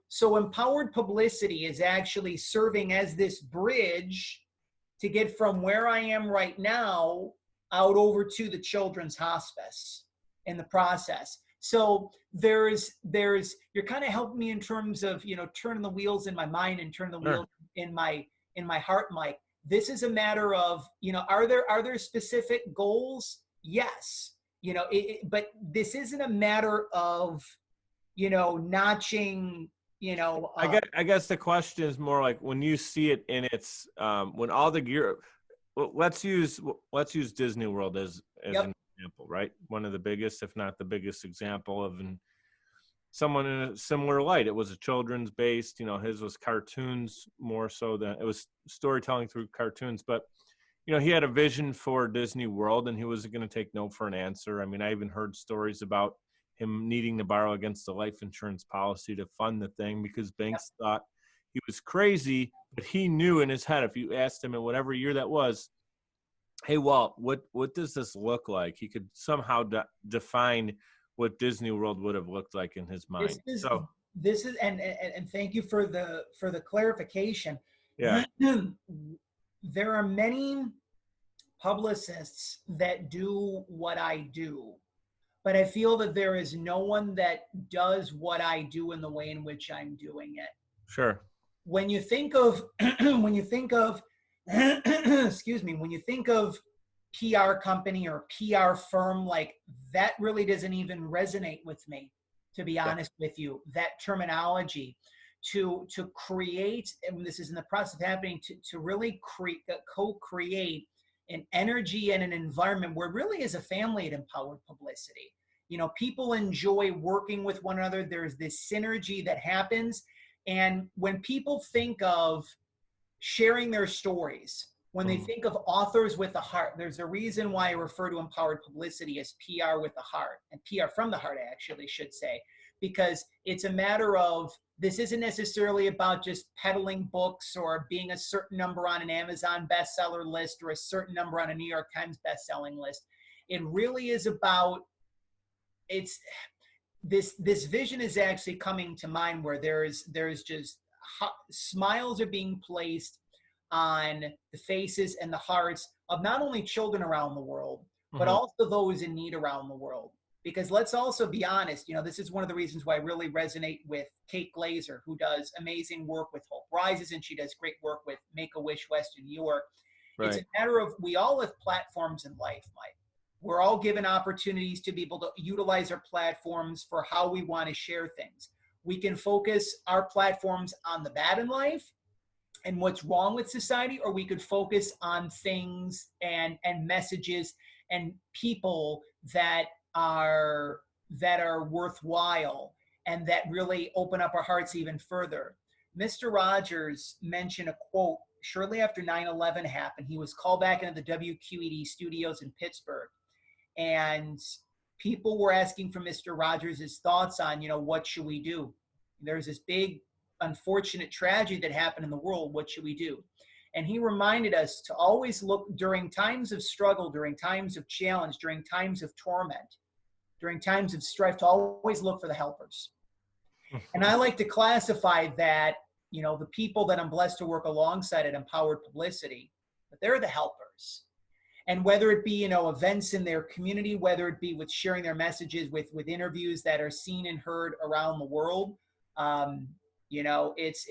So empowered publicity is actually serving as this bridge to get from where I am right now out over to the children's hospice in the process. So there's you're kind of helping me in terms of, you know, turning the wheels in my mind and turning the wheels in my heart, Mike. This is a matter of, you know, are there specific goals? Yes. You know, but this isn't a matter of, you know, notching, you know. I guess the question is more like when you see it in its when all the gear. Well, let's use Disney World as an example, right? One of the biggest, if not the biggest, example of someone in a similar light. It was a children's based, you know, his was cartoons more so than it was storytelling through cartoons, but. You know, he had a vision for Disney World, and he wasn't going to take no for an answer. I mean, I even heard stories about him needing to borrow against the life insurance policy to fund the thing because banks thought he was crazy. But he knew in his head, if you asked him in whatever year that was, hey, Walt, what does this look like? He could somehow define what Disney World would have looked like in his mind. This is and thank you for the clarification. Yeah. There are many publicists that do what I do, but I feel that there is no one that does what I do in the way in which I'm doing it. Sure. When you think of, excuse me, when you think of PR company or PR firm, like that really doesn't even resonate with me, to be honest with you, that terminology. To create, and this is in the process of happening, to really co-create an energy and an environment where it really is a family at Empowered Publicity. You know, people enjoy working with one another. There's this synergy that happens. And when people think of sharing their stories, when they think of authors with a heart, there's a reason why I refer to Empowered Publicity as PR with a heart, and PR from the heart, I actually should say, because it's a matter of, this isn't necessarily about just peddling books or being a certain number on an Amazon bestseller list or a certain number on a New York Times bestselling list. It really is about, this vision is actually coming to mind where there's just smiles are being placed on the faces and the hearts of not only children around the world, but also those in need around the world. Because let's also be honest, you know, this is one of the reasons why I really resonate with Kate Glazer, who does amazing work with Hope Rises, and she does great work with Make-A-Wish Western New York. Right. It's a matter of, we all have platforms in life, Mike. We're all given opportunities to be able to utilize our platforms for how we want to share things. We can focus our platforms on the bad in life and what's wrong with society, or we could focus on things and messages and people that are worthwhile and that really open up our hearts even further. Mr. Rogers mentioned a quote shortly after 9/11 happened. He was called back into the WQED studios in Pittsburgh, and people were asking for Mr. Rogers' thoughts on, you know, what should we do? There's this big unfortunate tragedy that happened in the world. What should we do? And he reminded us to always look during times of struggle, during times of challenge, during times of torment, during times of strife, to always look for the helpers. And I like to classify that, you know, the people that I'm blessed to work alongside at Empowered Publicity, but they're the helpers. And whether it be, you know, events in their community, whether it be with sharing their messages with interviews that are seen and heard around the world, you know, it's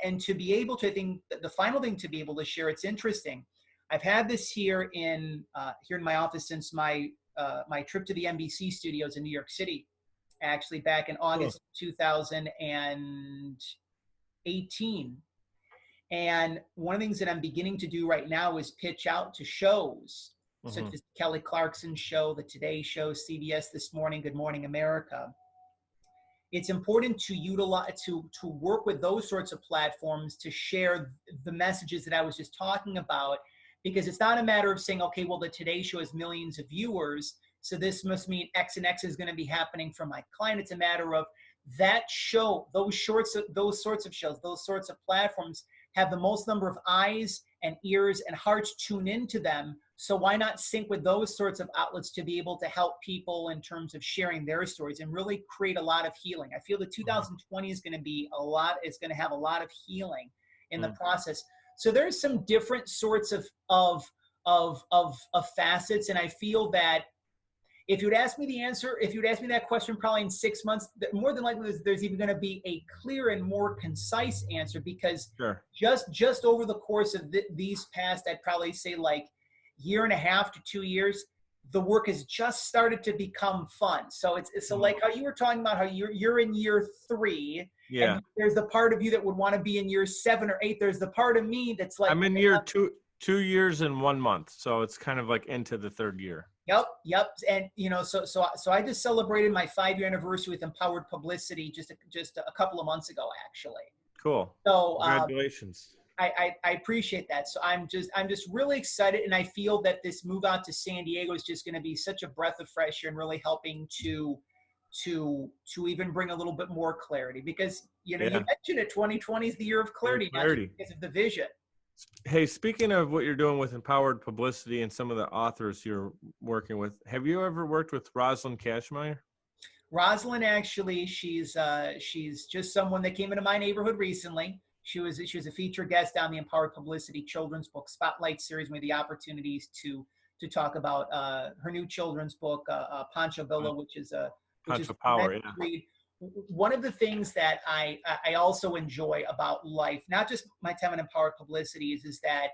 and to be able to, I think the final thing to be able to share, it's interesting. I've had this here in my office since my trip to the NBC studios in New York City, actually back in August 2018. And one of the things that I'm beginning to do right now is pitch out to shows such as Kelly Clarkson's show, the Today Show, CBS This Morning, Good Morning America. It's important to utilize, to work with those sorts of platforms to share the messages that I was just talking about, because it's not a matter of saying, okay, well, the Today Show has millions of viewers, so this must mean X and X is going to be happening for my client. It's a matter of that show, those sorts of shows, those sorts of platforms have the most number of eyes and ears and hearts tune into them. So why not sync with those sorts of outlets to be able to help people in terms of sharing their stories and really create a lot of healing? I feel that 2020 is going to have a lot of healing in the process. So there's some different sorts of facets, and I feel that if you'd ask me that question probably in 6 months, more than likely there's even going to be a clear and more concise answer, because just over the course of these past, I'd probably say like year and a half to 2 years, the work has just started to become fun. So it's so like how you were talking about how you're in year 3. Yeah. And there's the part of you that would want to be in year 7 or 8. There's the part of me that's like, I'm in year 2 years and 1 month. So it's kind of like into the 3rd year. Yep. And so I just celebrated my 5-year anniversary with Empowered Publicity just a couple of months ago, actually. Cool. So congratulations. I appreciate that. So I'm just really excited, and I feel that this move out to San Diego is just going to be such a breath of fresh air and really helping to even bring a little bit more clarity, because you mentioned it, 2020 is the year of clarity. Not just because of the vision. Hey, speaking of what you're doing with Empowered Publicity and some of the authors you're working with, have you ever worked with Rosalind Cashmeyer? Rosalind, actually, she's just someone that came into my neighborhood recently. She was a featured guest on the Empowered Publicity children's book Spotlight series. We had the opportunities to talk about her new children's book, Pancho Villa, which is Pancho Power. Read. One of the things that I also enjoy about life, not just my time in Empowered Publicity, is that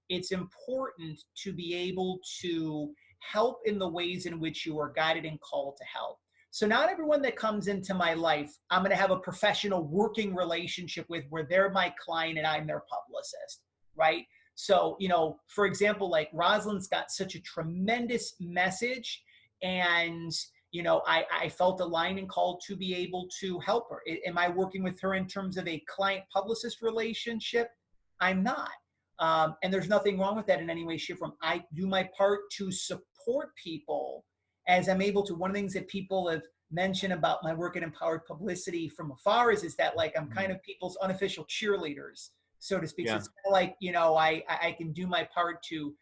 it's important to be able to help in the ways in which you are guided and called to help. So not everyone that comes into my life, I'm going to have a professional working relationship with, where they're my client and I'm their publicist, right? So, for example, like Rosalind's got such a tremendous message, and I felt aligned and called to be able to help her. Am I working with her in terms of a client-publicist relationship? I'm not. And there's nothing wrong with that in any way, shape, or form. I do my part to support people as I'm able to. One of the things that people have mentioned about my work at Empowered Publicity from afar is that, like, I'm kind of people's unofficial cheerleaders, so to speak. Yeah. So it's kind of like, I can do my part to,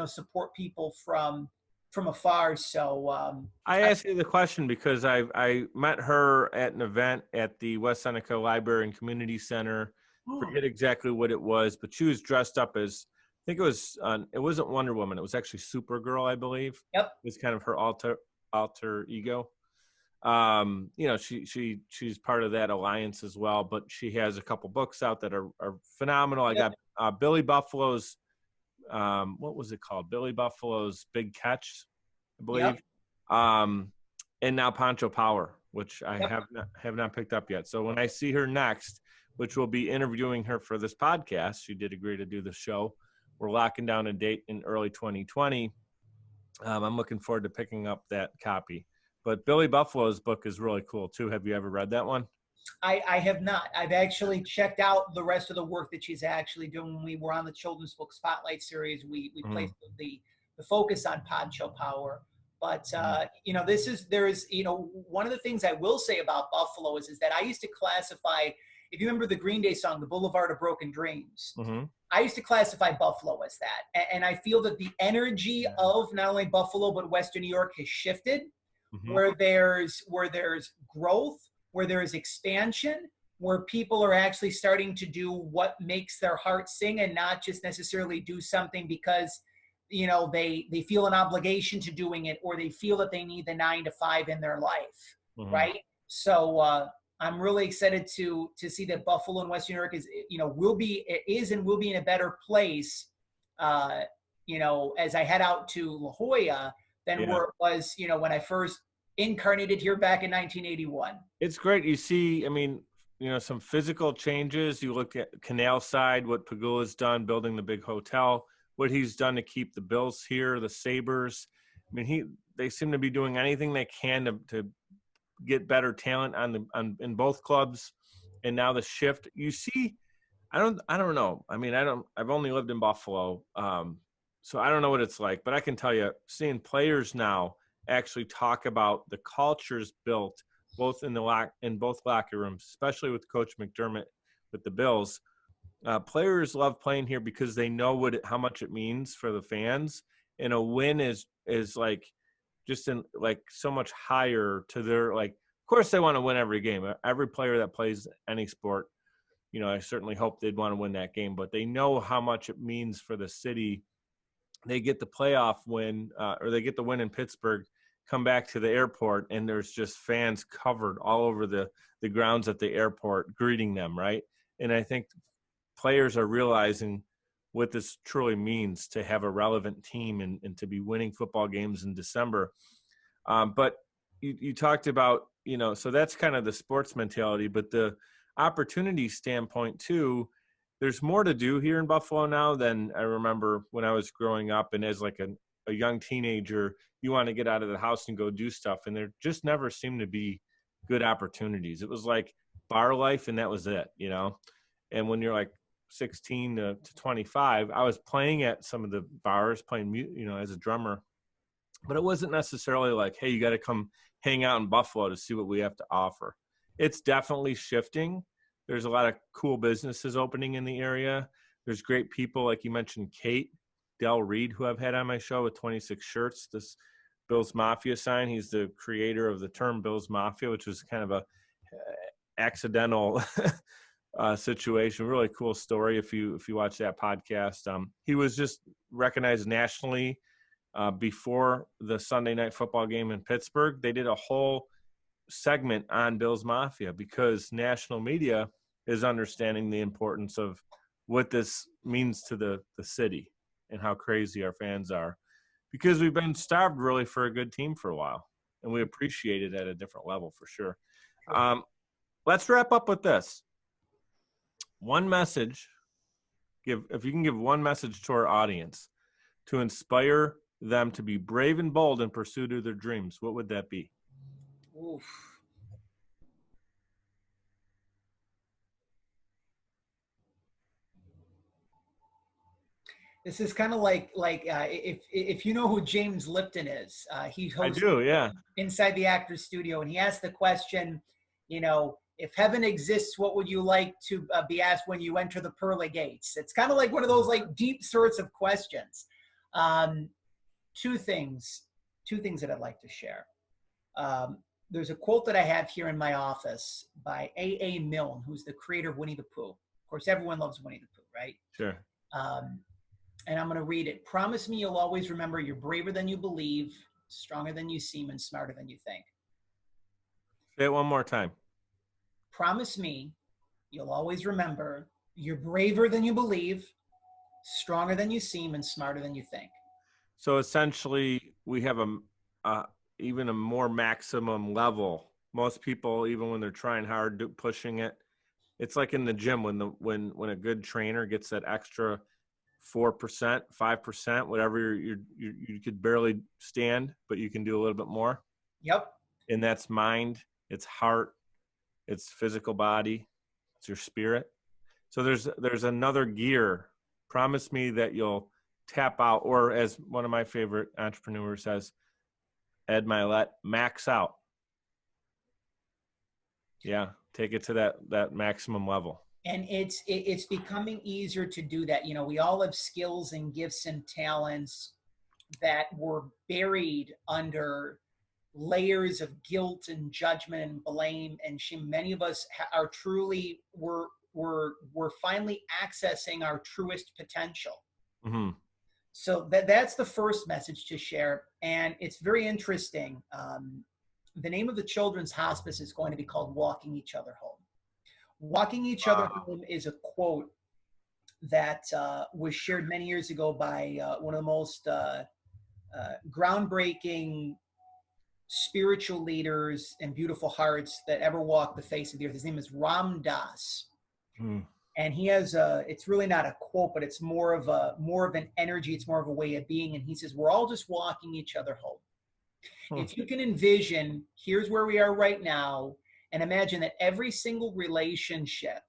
support people from afar. So I asked you the question because I met her at an event at the West Seneca Library and Community Center. Forget exactly what it was, but she was dressed up as, I think it wasn't Wonder Woman. It was actually Supergirl, I believe. Yep. It was kind of her alter ego. She's part of that alliance as well, but she has a couple books out that are phenomenal. Yep. I got Billy Buffalo's, what was it called? Billy Buffalo's Big Catch, I believe. Yep. And now Pancho Power, which I have not picked up yet. So when I see her next, which will be interviewing her for this podcast, she did agree to do the show. We're locking down a date in early 2020. I'm looking forward to picking up that copy. But Billy Buffalo's book is really cool too. Have you ever read that one? I have not. I've actually checked out the rest of the work that she's actually doing. When we were on the children's book Spotlight series, we placed the focus on Pancho Power. But one of the things I will say about Buffalo is that I used to classify, if you remember the Green Day song, The Boulevard of Broken Dreams, I used to classify Buffalo as that. And I feel that the energy of not only Buffalo, but Western New York has shifted, where there's growth, where there is expansion, where people are actually starting to do what makes their heart sing and not just necessarily do something because, they feel an obligation to doing it, or they feel that they need the 9 to 5 in their life, right? So I'm really excited to see that Buffalo and Western New York will be in a better place, as I head out to La Jolla than where it was, when I first incarnated here back in 1981. It's great. You see, some physical changes. You look at Canal Side, what Pagula's done, building the big hotel, what he's done to keep the Bills here, the Sabres. They seem to be doing anything they can to get better talent in both clubs. And now the shift you see, I don't know. I've only lived in Buffalo. so I don't know what it's like, but I can tell you, seeing players now actually talk about the cultures built both in both locker rooms, especially with Coach McDermott with the Bills. Players love playing here because they know how much it means for the fans, and a win is like just like so much higher to their, like, of course they want to win every game. Every player that plays any sport, you know, I certainly hope they'd want to win that game, but they know how much it means for the city. They get the playoff win, or they get the win in Pittsburgh, come back to the airport, and there's just fans covered all over the grounds at the airport greeting them, right? And I think players are realizing what this truly means to have a relevant team and to be winning football games in December. But you talked about, you know, so that's kind of the sports mentality, but the opportunity standpoint too, there's more to do here in Buffalo now than I remember when I was growing up. And as like a young teenager, you want to get out of the house and go do stuff. And there just never seemed to be good opportunities. It was like bar life, and that was it, you know? And when you're like 16 to 25, I was playing at some of the bars, playing, you know, as a drummer, but it wasn't necessarily like, hey, you got to come hang out in Buffalo to see what we have to offer. It's definitely shifting. There's a lot of cool businesses opening in the area. There's great people, like you mentioned, Kate Del Reed, who I've had on my show with 26 shirts, this Bills Mafia sign. He's the creator of the term Bills Mafia, which was kind of a accidental situation. Really cool story if you watch that podcast. He was just recognized nationally before the Sunday night football game in Pittsburgh. They did a whole segment on Bills Mafia because national media is understanding the importance of what this means to the city and how crazy our fans are, because we've been starved really for a good team for a while, and we appreciate it at a different level for sure. Let's wrap up with this. One message, if you can give one message to our audience to inspire them to be brave and bold in pursuit of their dreams, what would that be? Oof. This is kind of like if you know who James Lipton is, he hosts I do, yeah. Inside the Actors Studio, and he asked the question, you know, if heaven exists, what would you like to be asked when you enter the pearly gates? It's kind of like one of those like deep sorts of questions. Two things that I'd like to share. There's a quote that I have here in my office by A.A. Milne, who's the creator of Winnie the Pooh. Of course, everyone loves Winnie the Pooh, right? Sure. And I'm going to read it. Promise me you'll always remember you're braver than you believe, stronger than you seem, and smarter than you think. Say it one more time. Promise me you'll always remember you're braver than you believe, stronger than you seem, and smarter than you think. So essentially, we have even a more maximum level. Most people, even when they're trying hard, pushing it, it's like in the gym when a good trainer gets that extra 4%, 5%, whatever you could barely stand, but you can do a little bit more. Yep. And that's mind, it's heart, it's physical body, it's your spirit. So there's another gear. Promise me that you'll tap out, or as one of my favorite entrepreneurs says, Ed Milet, max out. Yeah, take it to that maximum level. And it's becoming easier to do that. You know, we all have skills and gifts and talents that were buried under layers of guilt and judgment and blame and shame. Many of us are truly, we're finally accessing our truest potential. Mm-hmm. So that's the first message to share. And it's very interesting. The name of the children's hospice is going to be called Walking Each Other Home. Walking Each Other Home is a quote that was shared many years ago by one of the most groundbreaking spiritual leaders and beautiful hearts that ever walked the face of the earth. His name is Ram Dass. And he has it's really not a quote, but it's more of an energy. It's more of a way of being. And he says, we're all just walking each other home. If you can envision, here's where we are right now, and imagine that every single relationship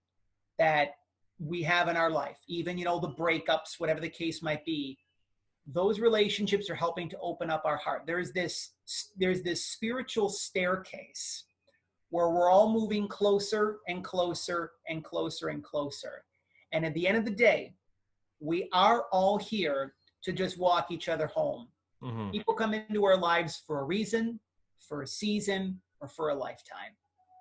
that we have in our life, even, you know, the breakups, whatever the case might be, those relationships are helping to open up our heart. There's this spiritual staircase where we're all moving closer and closer and closer and closer. And at the end of the day, we are all here to just walk each other home. Mm-hmm. People come into our lives for a reason, for a season, or for a lifetime,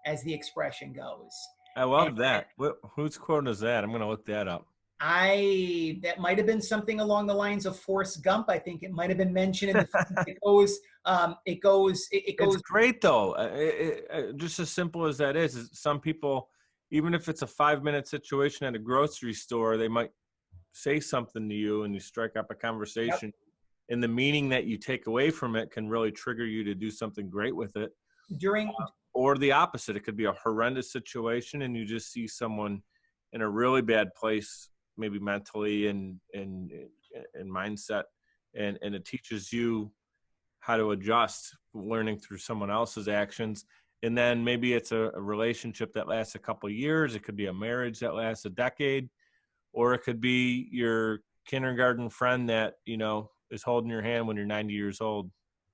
as the expression goes. I love that. Whose quote is that? I'm going to look that up. That might have been something along the lines of Forrest Gump. I think it might have been mentioned in the it goes. It's great though. Just as simple as that is some people, even if it's a 5-minute situation at a grocery store, they might say something to you and you strike up a conversation. Yep. And the meaning that you take away from it can really trigger you to do something great with it. Or the opposite. It could be a horrendous situation and you just see someone in a really bad place, maybe mentally and mindset, and it teaches you how to adjust, learning through someone else's actions. And then maybe it's a relationship that lasts a couple of years. It could be a marriage that lasts a decade, or it could be your kindergarten friend that, is holding your hand when you're 90 years old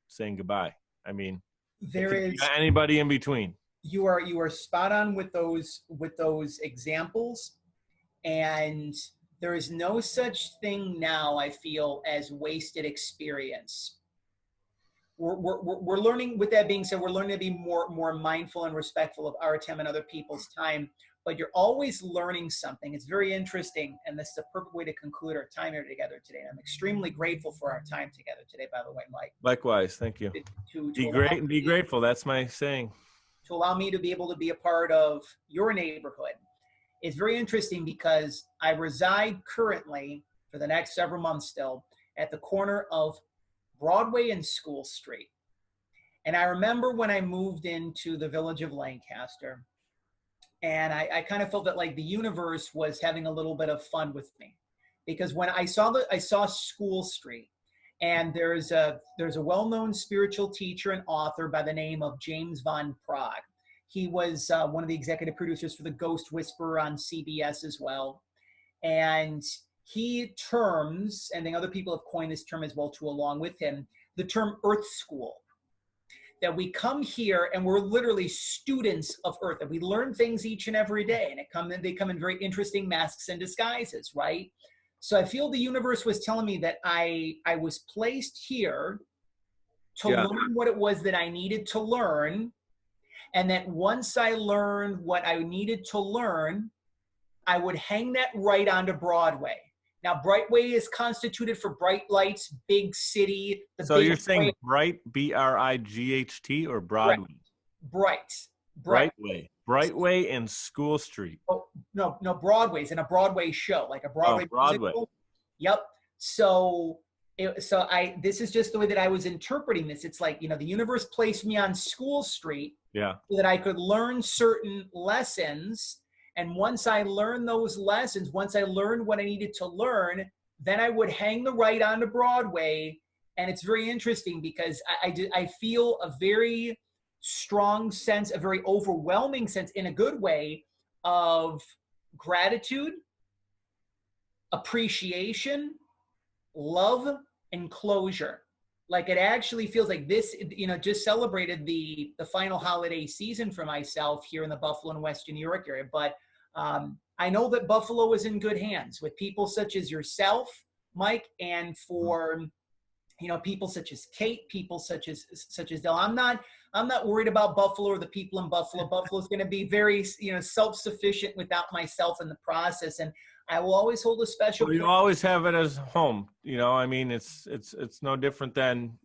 saying goodbye. I mean, there is anybody in between. You are spot on with those examples. And there is no such thing now, I feel, as wasted experience. We're learning, with that being said, we're learning to be more mindful and respectful of our time and other people's time, but you're always learning something. It's very interesting, and this is a perfect way to conclude our time here together today. And I'm extremely grateful for our time together today, by the way, Mike. Likewise, thank you. Be great and be grateful. That's my saying. To allow me to be able to be a part of your neighborhood. It's very interesting because I reside currently, for the next several months still, at the corner of Broadway and School Street. And I remember when I moved into the village of Lancaster, and I kind of felt that like the universe was having a little bit of fun with me. Because when I saw School Street, and there's a well-known spiritual teacher and author by the name of James Van Praagh. He was one of the executive producers for The Ghost Whisperer on CBS as well. And he terms, and then other people have coined this term as well too, along with him, the term Earth School. That we come here and we're literally students of Earth, and we learn things each and every day. And they come in very interesting masks and disguises, right? So I feel the universe was telling me that I was placed here to learn what it was that I needed to learn. And that once I learned what I needed to learn, I would hang that right onto Broadway. Now, Brightway is constituted for bright lights, big city. So you're saying Bright, B-R-I-G-H-T, or Broadway? Brightway. Brightway and School Street. Oh, no, Broadway's in a Broadway show, like a Broadway musical. Yep. So this is just the way that I was interpreting this. It's like, the universe placed me on School Street so that I could learn certain lessons. And once I learned those lessons, once I learned what I needed to learn, then I would hang the right onto Broadway. And it's very interesting because I feel a very strong sense, a very overwhelming sense in a good way of gratitude, appreciation, love, and closure. Like it actually feels like this, just celebrated the final holiday season for myself here in the Buffalo and Western New York area. But I know that Buffalo is in good hands with people such as yourself, Mike, and for, people such as Kate, people such as Del. I'm not worried about Buffalo or the people in Buffalo. Buffalo is going to be very, self-sufficient without myself in the process. And I will always hold a special. Well, you always have it as home. I mean, it's no different than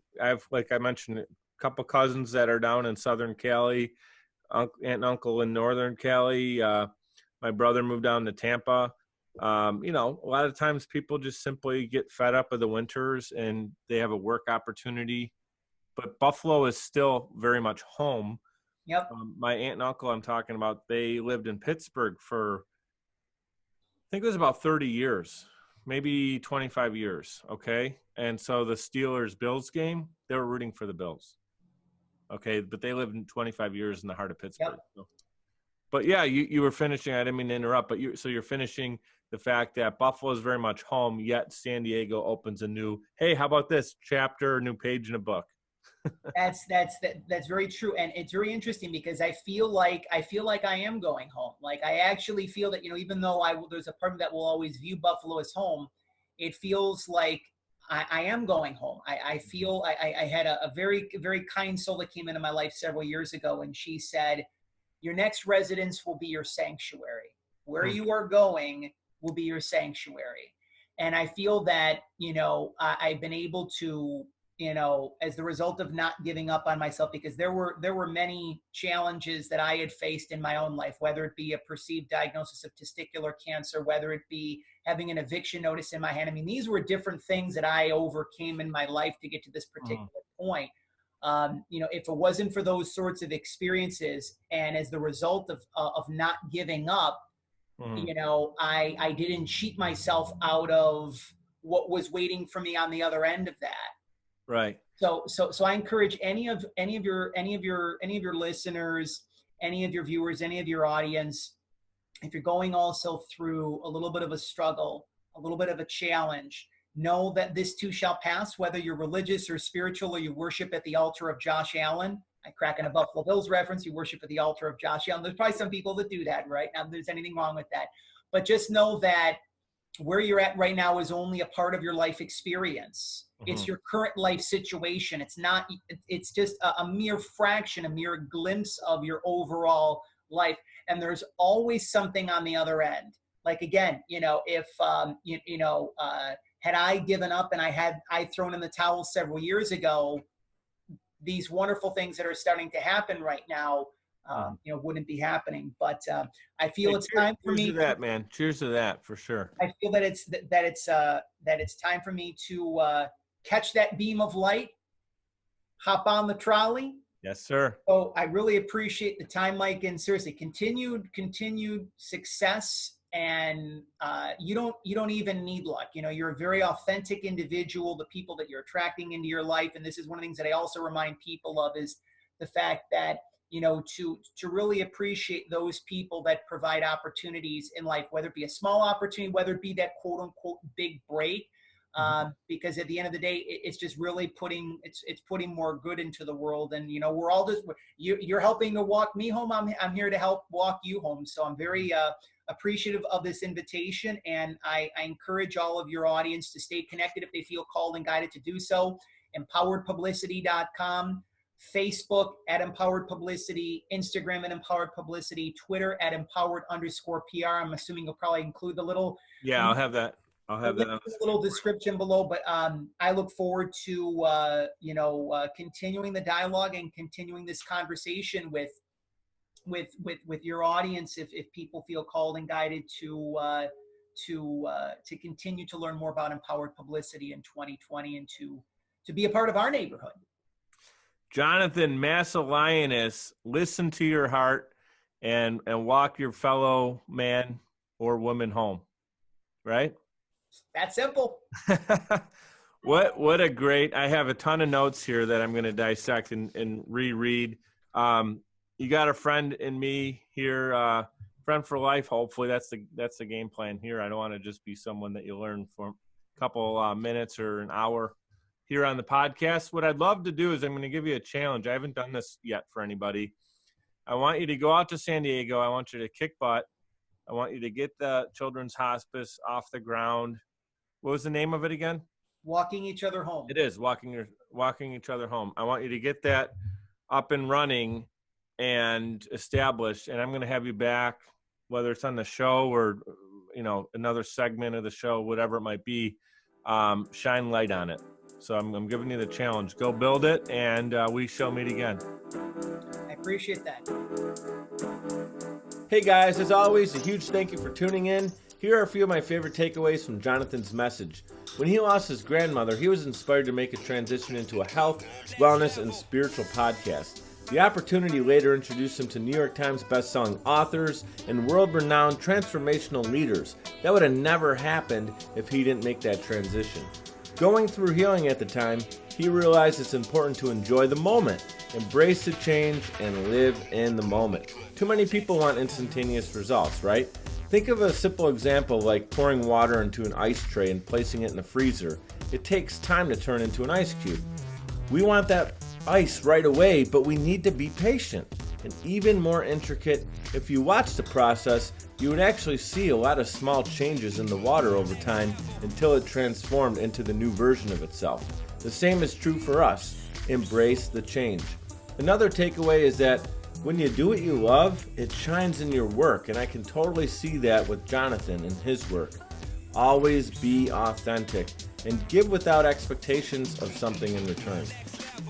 like I mentioned, a couple cousins that are down in Southern Cali, aunt and uncle in Northern Cali. My brother moved down to Tampa. A lot of times people just simply get fed up of the winters and they have a work opportunity. But Buffalo is still very much home. Yep. My aunt and uncle I'm talking about, they lived in Pittsburgh for, I think it was about 30 years, maybe 25 years. Okay. And so the Steelers-Bills game, they were rooting for the Bills. Okay. But they lived in 25 years in the heart of Pittsburgh. Yep. So But yeah, you were finishing, I didn't mean to interrupt, but you're finishing the fact that Buffalo is very much home, yet San Diego opens a new, hey, how about this chapter, new page in a book? That's very true, and it's very interesting because I feel like I am going home. Like I actually feel that, even though there's a part of that will always view Buffalo as home, it feels like I am going home. I feel I had a very, very kind soul that came into my life several years ago, and she said, "Your next residence will be your sanctuary. Where you are going will be your sanctuary." And I feel that I've been able to, as the result of not giving up on myself, because there were many challenges that I had faced in my own life, whether it be a perceived diagnosis of testicular cancer, whether it be having an eviction notice in my hand. I mean, these were different things that I overcame in my life to get to this particular point. If it wasn't for those sorts of experiences, and as the result of not giving up, I didn't cheat myself out of what was waiting for me on the other end of that. Right. So I encourage any of your listeners, any of your viewers, any of your audience, if you're going also through a little bit of a struggle, a little bit of a challenge, know that this too shall pass, whether you're religious or spiritual, or you worship at the altar of Josh Allen. I crack in a Buffalo Bills reference, you worship at the altar of Josh Allen. There's probably some people that do that, right? Now, there's anything wrong with that. But just know that where you're at right now is only a part of your life experience. It's your current life situation. It's just a mere fraction, a mere glimpse of your overall life. And there's always something on the other end. Like, again, if, had I given up and I thrown in the towel several years ago, these wonderful things that are starting to happen right now, wouldn't be happening. But I feel it's time for me. Cheers to that, man. Cheers to that, for sure. I feel that it's time for me to catch that beam of light, hop on the trolley. Yes, sir. So I really appreciate the time, Mike, and seriously, continued success. And you don't even need luck. You're a very authentic individual. The people that you're attracting into your life, and this is one of the things that I also remind people of, is the fact that to really appreciate those people that provide opportunities in life, whether it be a small opportunity, whether it be that quote unquote big break, because at the end of the day, it's just really putting more good into the world. And we're all just you're helping to walk me home. I'm here to help walk you home. So I'm very appreciative of this invitation, and I encourage all of your audience to stay connected if they feel called and guided to do so. empoweredpublicity.com, Facebook at Empowered Publicity, Instagram at Empowered Publicity, Twitter at Empowered_PR. I'm assuming you'll probably include the little I'll have that. Little description below. But I look forward to continuing the dialogue and continuing this conversation with your audience if people feel called and guided to continue to learn more about Empowered Publicity in 2020 and to be a part of our neighborhood. Jonathan Masiulionis, listen to your heart and walk your fellow man or woman home. Right? That simple. What a great, I have a ton of notes here that I'm going to dissect and reread. You got a friend in me here, friend for life. Hopefully that's the game plan here. I don't want to just be someone that you learn for a couple minutes or an hour here on the podcast. What I'd love to do is I'm going to give you a challenge. I haven't done this yet for anybody. I want you to go out to San Diego. I want you to kick butt. I want you to get the Children's Hospice off the ground. What was the name of it again? Walking Each Other Home. It is Walking Each Other Home. I want you to get that up and running and established, and I'm going to have you back, whether it's on the show or another segment of the show, whatever it might be. Shine light on it. So I'm giving you the challenge. Go build it, and we shall meet again. I appreciate that. Hey guys, as always, a huge thank you for tuning in. Here are a few of my favorite takeaways from Jonathan's message. When he lost his grandmother, he was inspired to make a transition into a health, wellness, and spiritual podcast. The opportunity later introduced him to New York Times bestselling authors and world-renowned transformational leaders. That would have never happened if he didn't make that transition. Going through healing at the time, he realized it's important to enjoy the moment, embrace the change, and live in the moment. Too many people want instantaneous results, right? Think of a simple example like pouring water into an ice tray and placing it in the freezer. It takes time to turn into an ice cube. We want that ice right away, but we need to be patient. And even more intricate, if you watch the process, you would actually see a lot of small changes in the water over time until it transformed into the new version of itself. The same is true for us. Embrace the change. Another takeaway is that when you do what you love, it shines in your work, and I can totally see that with Jonathan and his work. Always be authentic and give without expectations of something in return.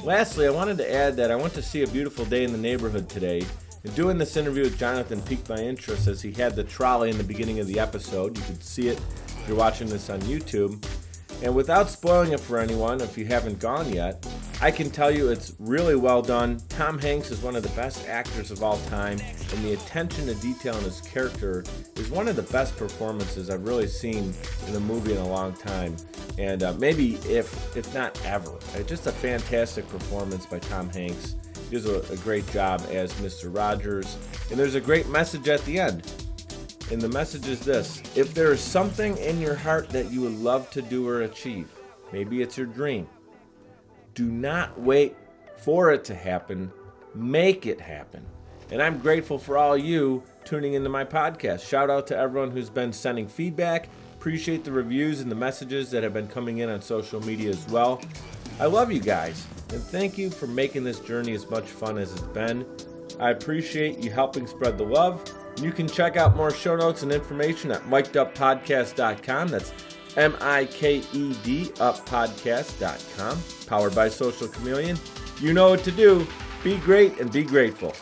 Lastly, I wanted to add that I went to see A Beautiful Day in the Neighborhood today, and doing this interview with Jonathan piqued my interest as he had the trolley in the beginning of the episode. You can see it if you're watching this on YouTube. And without spoiling it for anyone, if you haven't gone yet, I can tell you it's really well done. Tom Hanks is one of the best actors of all time, and the attention to detail in his character is one of the best performances I've really seen in a movie in a long time. And maybe if not ever. Just a fantastic performance by Tom Hanks. He does a great job as Mr. Rogers. And there's a great message at the end. And the message is this: if there is something in your heart that you would love to do or achieve, maybe it's your dream, do not wait for it to happen, make it happen. And I'm grateful for all you tuning into my podcast. Shout out to everyone who's been sending feedback. Appreciate the reviews and the messages that have been coming in on social media as well. I love you guys, and thank you for making this journey as much fun as it's been. I appreciate you helping spread the love. You can check out more show notes and information at miceduppodcast.com. That's MIKED uppodcast.com. Powered by Social Chameleon. You know what to do. Be great and be grateful.